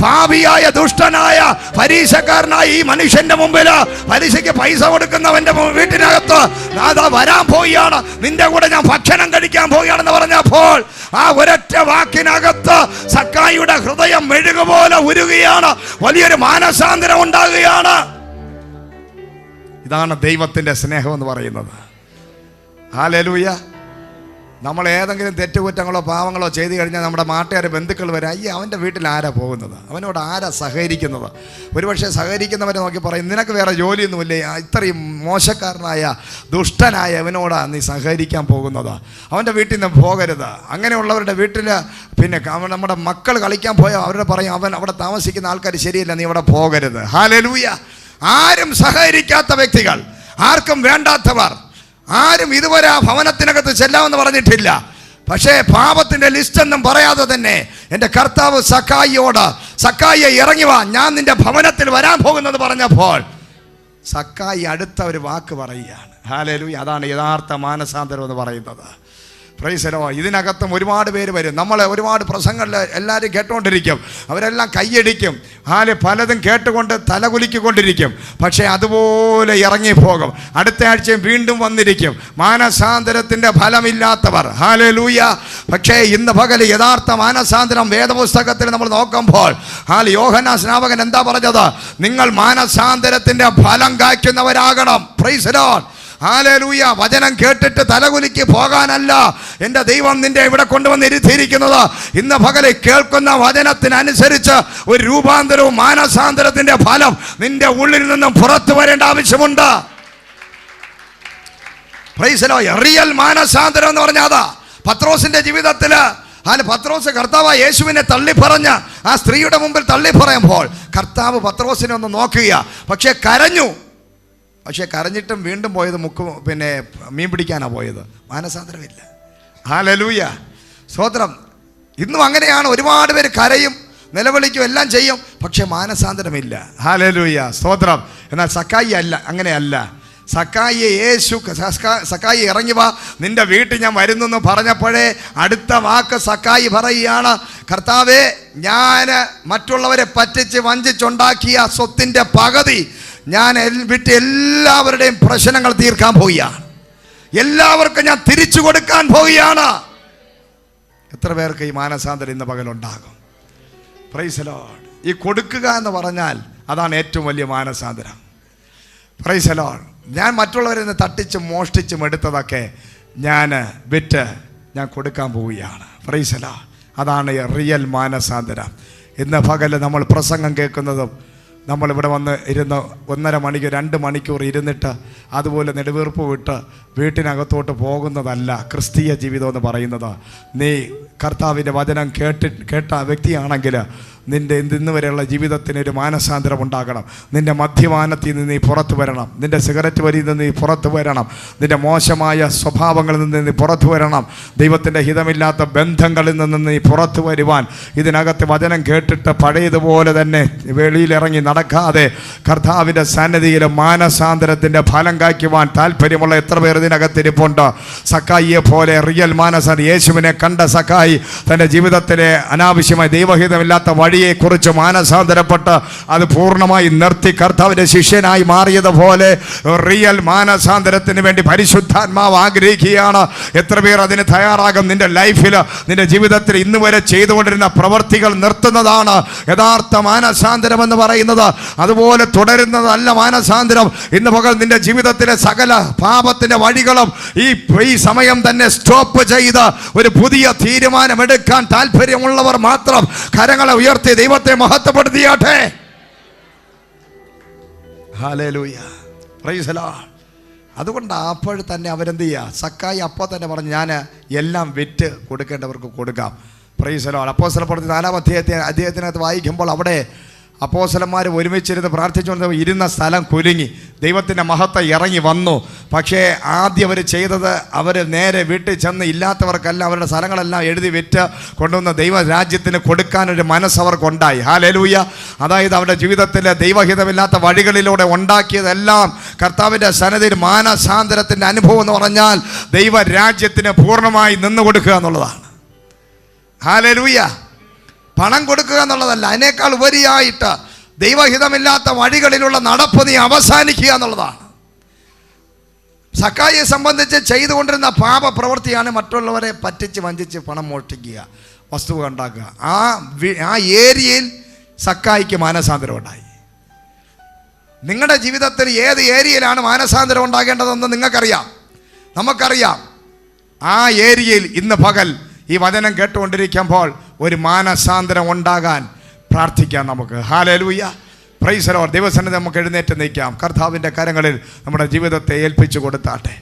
പാപിയായ, ദുഷ്ടനായ, പരീക്ഷക്കാരനായ ഈ മനുഷ്യന്റെ മുമ്പിൽ പരീക്ഷയ്ക്ക് പൈസ കൊടുക്കുന്നവന്റെ വീട്ടിനകത്ത് അതാ വരാൻ പോവുകയാണ്. നിന്റെ കൂടെ ഞാൻ ഭക്ഷണം കഴിക്കാൻ പോവുകയാണെന്ന് പറഞ്ഞപ്പോൾ ആ ഒരൊറ്റ വാക്കിനകത്ത് സക്കായിയുടെ ഹൃദയം മെഴുകുപോലെ ഉരുകുകയാണ്. വലിയൊരു മാനസാന്തരം ഉണ്ടാകുകയാണ്. ഇതാണ് ദൈവത്തിൻ്റെ സ്നേഹം എന്ന് പറയുന്നത്. ഹല്ലേലൂയ. നമ്മൾ ഏതെങ്കിലും തെറ്റുകുറ്റങ്ങളോ പാവങ്ങളോ ചെയ്തു കഴിഞ്ഞാൽ നമ്മുടെ നാട്ടുകാർ, ബന്ധുക്കൾ വരെ, അവൻ്റെ വീട്ടിൽ ആരാ പോകുന്നത്, അവനോട് ആരാ സഹകരിക്കുന്നത്? ഒരുപക്ഷെ സഹകരിക്കുന്നവരെ നോക്കി പറയും, നിനക്ക് വേറെ ജോലിയൊന്നുമില്ലേ, ഇത്രയും മോശക്കാരനായ ദുഷ്ടനായ അവനോടാണ് നീ സഹകരിക്കാൻ പോകുന്നത്, അവൻ്റെ വീട്ടിൽ നിന്ന് പോകരുത്. അങ്ങനെയുള്ളവരുടെ വീട്ടിൽ പിന്നെ നമ്മുടെ മക്കൾ കളിക്കാൻ പോയാൽ അവരുടെ പറയും, അവൻ അവിടെ താമസിക്കുന്ന ആൾക്കാർ ശരിയല്ല, നീ അവിടെ പോകരുത്. ഹല്ലേലൂയ. ആരും സഹകരിക്കാത്ത വ്യക്തികൾ, ആർക്കും വേണ്ടാത്തവർ, ആരും ഇതുവരെ ആ ഭവനത്തിനകത്ത് ചെല്ലാമെന്ന് പറഞ്ഞിട്ടില്ല. പക്ഷേ പാപത്തിൻ്റെ ലിസ്റ്റൊന്നും പറയാതെ തന്നെ എൻ്റെ കർത്താവ് സക്കായിയോട്, സക്കായിയെ ഇറങ്ങി വാ, ഞാൻ നിന്റെ ഭവനത്തിൽ വരാൻ പോകുന്നത് പറഞ്ഞപ്പോൾ സക്കായി അടുത്ത ഒരു വാക്ക് പറയുകയാണ്. ഹല്ലേലൂയ. അതാണ് യഥാർത്ഥ മാനസാന്തരം എന്ന് പറയുന്നത്. Praise the lord. ഇതിനകത്തും ഒരുപാട് പേര് വരും. നമ്മൾ ഒരുപാട് പ്രസംഗങ്ങളിൽ എല്ലാവരും കേട്ടുകൊണ്ടിരിക്കും, അവരെല്ലാം കൈയടിക്കും, പലതും കേട്ടുകൊണ്ട് തലകുലിക്കൊണ്ടിരിക്കും. പക്ഷേ അതുപോലെ ഇറങ്ങിപ്പോകും. അടുത്ത ആഴ്ചയും വീണ്ടും വന്നിരിക്കും. മാനസാന്തരത്തിൻ്റെ ഫലമില്ലാത്തവർ. ഹല്ലേലൂയ. പക്ഷേ ഇന്ന് പകൽ യഥാർത്ഥ മാനസാന്തരം വേദപുസ്തകത്തിൽ നമ്മൾ നോക്കുമ്പോൾ യോഹന്നാൻ സ്നാപകൻ എന്താ പറഞ്ഞത്? നിങ്ങൾ മാനസാന്തരത്തിൻ്റെ ഫലം കായ്ക്കുന്നവരാകണം. Praise the lord. ഹല്ലേലൂയ. വചനം കേട്ടിട്ട് തലകുലിക്ക് പോകാനല്ല എൻ്റെ ദൈവം നിന്റെ ഇവിടെ കൊണ്ടുവന്ന് ഇരുത്തിയിരിക്കുന്നത്. ഇന്ന് പകൽ കേൾക്കുന്ന വചനത്തിനനുസരിച്ച് ഒരു രൂപാന്തരവും മാനസാന്തരത്തിൻ്റെ ഫലം നിന്റെ ഉള്ളിൽ നിന്നും പുറത്തു വരേണ്ട ആവശ്യമുണ്ട്. Price the Lord. റിയൽ മാനസാന്തരം എന്ന് പറഞ്ഞാൽ അതാ. പത്രോസിന്റെ ജീവിതത്തിൽ പത്രോസ് കർത്താവ് യേശുവിനെ തള്ളിപ്പറഞ്ഞ് ആ സ്ത്രീയുടെ മുമ്പിൽ തള്ളിപ്പറയുമ്പോൾ കർത്താവ് പത്രോസിനെ ഒന്ന് നോക്കുക. പക്ഷേ കരഞ്ഞു. പക്ഷേ കരഞ്ഞിട്ടും വീണ്ടും പോയത് മീൻ പിടിക്കാനാണ് പോയത്. മാനസാന്തരമില്ല. ഹല്ലേലൂയ. സ്തോത്രം. ഇന്നും അങ്ങനെയാണ്. ഒരുപാട് പേര് കരയും, നിലവിളിക്കും, എല്ലാം ചെയ്യും, പക്ഷെ മാനസാന്തരമില്ല. ഹല്ലേലൂയ. സ്തോത്രം. എന്നാൽ സക്കായി അല്ല, അങ്ങനെയല്ല. സക്കായിയെ യേശു സക്കായി ഇറങ്ങി വാ, നിന്റെ വീട്ടിൽ ഞാൻ വരുന്നു എന്ന് പറഞ്ഞപ്പോഴേ അടുത്ത വാക്ക് സക്കായി പറയുകയാണ്, കർത്താവേ, ഞാൻ മറ്റുള്ളവരെ പറ്റിച്ച് വഞ്ചിച്ചുണ്ടാക്കിയ സ്വത്തിൻ്റെ പകുതി ഞാൻ വിട്ട് എല്ലാവരുടെയും പ്രശ്നങ്ങൾ തീർക്കാൻ പോവുകയാണ്, എല്ലാവർക്കും ഞാൻ തിരിച്ചു കൊടുക്കാൻ പോവുകയാണ്. എത്ര പേർക്ക് ഈ മാനസാന്തരം ഇന്ന് പകലുണ്ടാകും? Price the Lord. ഈ കൊടുക്കുക എന്ന് പറഞ്ഞാൽ അതാണ് ഏറ്റവും വലിയ മാനസാന്തരം. Price the Lord. ഞാൻ മറ്റുള്ളവരിൽ നിന്ന് തട്ടിച്ചും മോഷ്ടിച്ചും എടുത്തതൊക്കെ ഞാൻ വിറ്റ് ഞാൻ കൊടുക്കാൻ പോവുകയാണ്. Price the Lord. അതാണ് റിയൽ മാനസാന്തരം. ഇന്ന് പകൽ നമ്മൾ പ്രസംഗം കേൾക്കുന്നതും നമ്മളിവിടെ വന്ന് ഇരുന്ന് 1.5 മണിക്കൂർ 2 മണിക്കൂർ ഇരുന്നിട്ട് അതുപോലെ നെടുവീർപ്പ് വിട്ട് വീട്ടിനകത്തോട്ട് പോകുന്നതല്ല ക്രിസ്തീയ ജീവിതം എന്ന് പറയുന്നത്. നീ കർത്താവിൻ്റെ വചനം കേട്ട വ്യക്തിയാണെങ്കിൽ നിൻ്റെ ഇന്ന് വരെയുള്ള ജീവിതത്തിന് ഒരു മാനസാന്തരം ഉണ്ടാകണം. നിൻ്റെ മദ്യപാനത്തിൽ നിന്ന് നീ പുറത്തു വരണം, നിൻ്റെ സിഗരറ്റ് വലിയിൽ നിന്ന് നീ പുറത്തു വരണം, നിൻ്റെ മോശമായ സ്വഭാവങ്ങളിൽ നിന്ന് നീ പുറത്തു വരണം, ദൈവത്തിൻ്റെ ഹിതമില്ലാത്ത ബന്ധങ്ങളിൽ നിന്ന് നീ പുറത്തു വരുവാൻ ഇതിനകത്ത് വചനം കേട്ടിട്ട് പഴയതുപോലെ തന്നെ വെളിയിലിറങ്ങി നടക്കാതെ കർത്താവിൻ്റെ സന്നിധിയിൽ മാനസാന്തരത്തിൻ്റെ ഫലം കായ്ക്കുവാൻ താല്പര്യമുള്ള എത്ര പേർ ഇതിനകത്തിരിപ്പുണ്ട്? സക്കായിയെ പോലെ റിയൽ മാനസാന്തരം. യേശുവിനെ കണ്ട സക്കായി തൻ്റെ ജീവിതത്തിലെ അനാവശ്യമായ ദൈവഹിതമില്ലാത്ത വഴിയെക്കുറിച്ച് മാനസാന്തരപ്പെട്ട് അത് പൂർണ്ണമായി നിർത്തി കർത്താവിൻ്റെ ശിഷ്യനായി മാറിയതുപോലെ റിയൽ മാനസാന്തരത്തിന് വേണ്ടി പരിശുദ്ധാത്മാവ് ആഗ്രഹിക്കുകയാണ്. എത്ര പേർ അതിന് തയ്യാറാകും? നിന്റെ ലൈഫിൽ, നിന്റെ ജീവിതത്തിൽ ഇന്ന് വരെ ചെയ്തുകൊണ്ടിരുന്ന പ്രവൃത്തികൾ നിർത്തുന്നതാണ് യഥാർത്ഥ മാനസാന്തരം എന്ന് പറയുന്നത്. അതുപോലെ തുടരുന്നതല്ല മാനസാന്തരം. ഇന്ന് പകൽ നിന്റെ ജീവിതത്തിലെ സകല പാപത്തിന്റെ വഴികളും ഈ സമയം തന്നെ സ്റ്റോപ്പ് ചെയ്ത് ഒരു പുതിയ തീരുമാനമെടുക്കാൻ താല്പര്യമുള്ളവർ മാത്രം കരങ്ങളെ ഉയർത്തി ദൈവത്തെ മഹത്വപ്പെടുത്തിയാട്ടെ. ഹല്ലേലൂയ, പ്രൈസ് ദി ലോർഡ്. അതുകൊണ്ട് അപ്പോൾ തന്നെ അവരെന്ത് ചെയ്യുക? സക്കായി അപ്പോൾ തന്നെ പറഞ്ഞു, ഞാൻ എല്ലാം വിറ്റ് കൊടുക്കേണ്ടവർക്ക് കൊടുക്കാം. Praise the lord. അപ്പോസ്തലപ്രവൃത്തി 4-ാം അധ്യായത്തിനകത്ത് വായിക്കുമ്പോൾ അവിടെ അപ്പോസ്തലന്മാർ ഒരുമിച്ചിരുന്ന് പ്രാർത്ഥിച്ചുകൊണ്ട് ഇരുന്ന സ്ഥലം കുലുങ്ങി, ദൈവത്തിൻ്റെ മഹത്വം ഇറങ്ങി വന്നു. പക്ഷേ ആദ്യം അവർ ചെയ്തത്, അവർ നേരെ വീട്ടിൽ ചെന്ന് ഇല്ലാത്തവർക്കെല്ലാം അവരുടെ സ്ഥലങ്ങളെല്ലാം എഴുതി വിറ്റ് കൊണ്ടുവന്ന് ദൈവരാജ്യത്തിന് കൊടുക്കാനൊരു മനസ്സവർക്കുണ്ടായി. ഹല്ലേലൂയ. അതായത് അവരുടെ ജീവിതത്തിലെ ദൈവഹിതമില്ലാത്ത വഴികളിലൂടെ ഉണ്ടാക്കിയതെല്ലാം കർത്താവിൻ്റെ സന്നിധിയിൽ മാനസാന്തരത്തിൻ്റെ അനുഭവം എന്ന് പറഞ്ഞാൽ ദൈവരാജ്യത്തിന് പൂർണ്ണമായി നിന്നു കൊടുക്കുക എന്നുള്ളതാണ്. ഹല്ലേലൂയ. പണം കൊടുക്കുക എന്നുള്ളതല്ല, അതിനേക്കാൾ ഉപരിയായിട്ട് ദൈവഹിതമില്ലാത്ത വഴികളിലുള്ള നടപ്പ് നീ അവസാനിക്കുക എന്നുള്ളതാണ്. സക്കായിയെ സംബന്ധിച്ച് ചെയ്തുകൊണ്ടിരുന്ന പാപ പ്രവൃത്തിയാണ് മറ്റുള്ളവരെ പറ്റിച്ച് വഞ്ചിച്ച് പണം മോഷ്ടിക്കുക, വസ്തു ഉണ്ടാക്കുക. ആ ഏരിയയിൽ സക്കായിക്ക് മാനസാന്തരം ഉണ്ടായി. നിങ്ങളുടെ ജീവിതത്തിൽ ഏത് ഏരിയയിലാണ് മാനസാന്തരം ഉണ്ടാകേണ്ടതെന്ന് നിങ്ങൾക്കറിയാം, നമുക്കറിയാം. ആ ഏരിയയിൽ ഇന്ന് പകൽ ഈ വചനം കേട്ടുകൊണ്ടിരിക്കുമ്പോൾ ഒരു മാനസാന്തരം ഉണ്ടാകാൻ പ്രാർത്ഥിക്കാം നമുക്ക്. Hallelujah, praise the Lord. ദൈവസന്നിധിയിൽ നമുക്ക് എഴുന്നേറ്റ് നിൽക്കാം. കർത്താവിൻ്റെ കരങ്ങളിൽ നമ്മുടെ ജീവിതത്തെ ഏൽപ്പിച്ചു കൊടുത്താട്ടെ.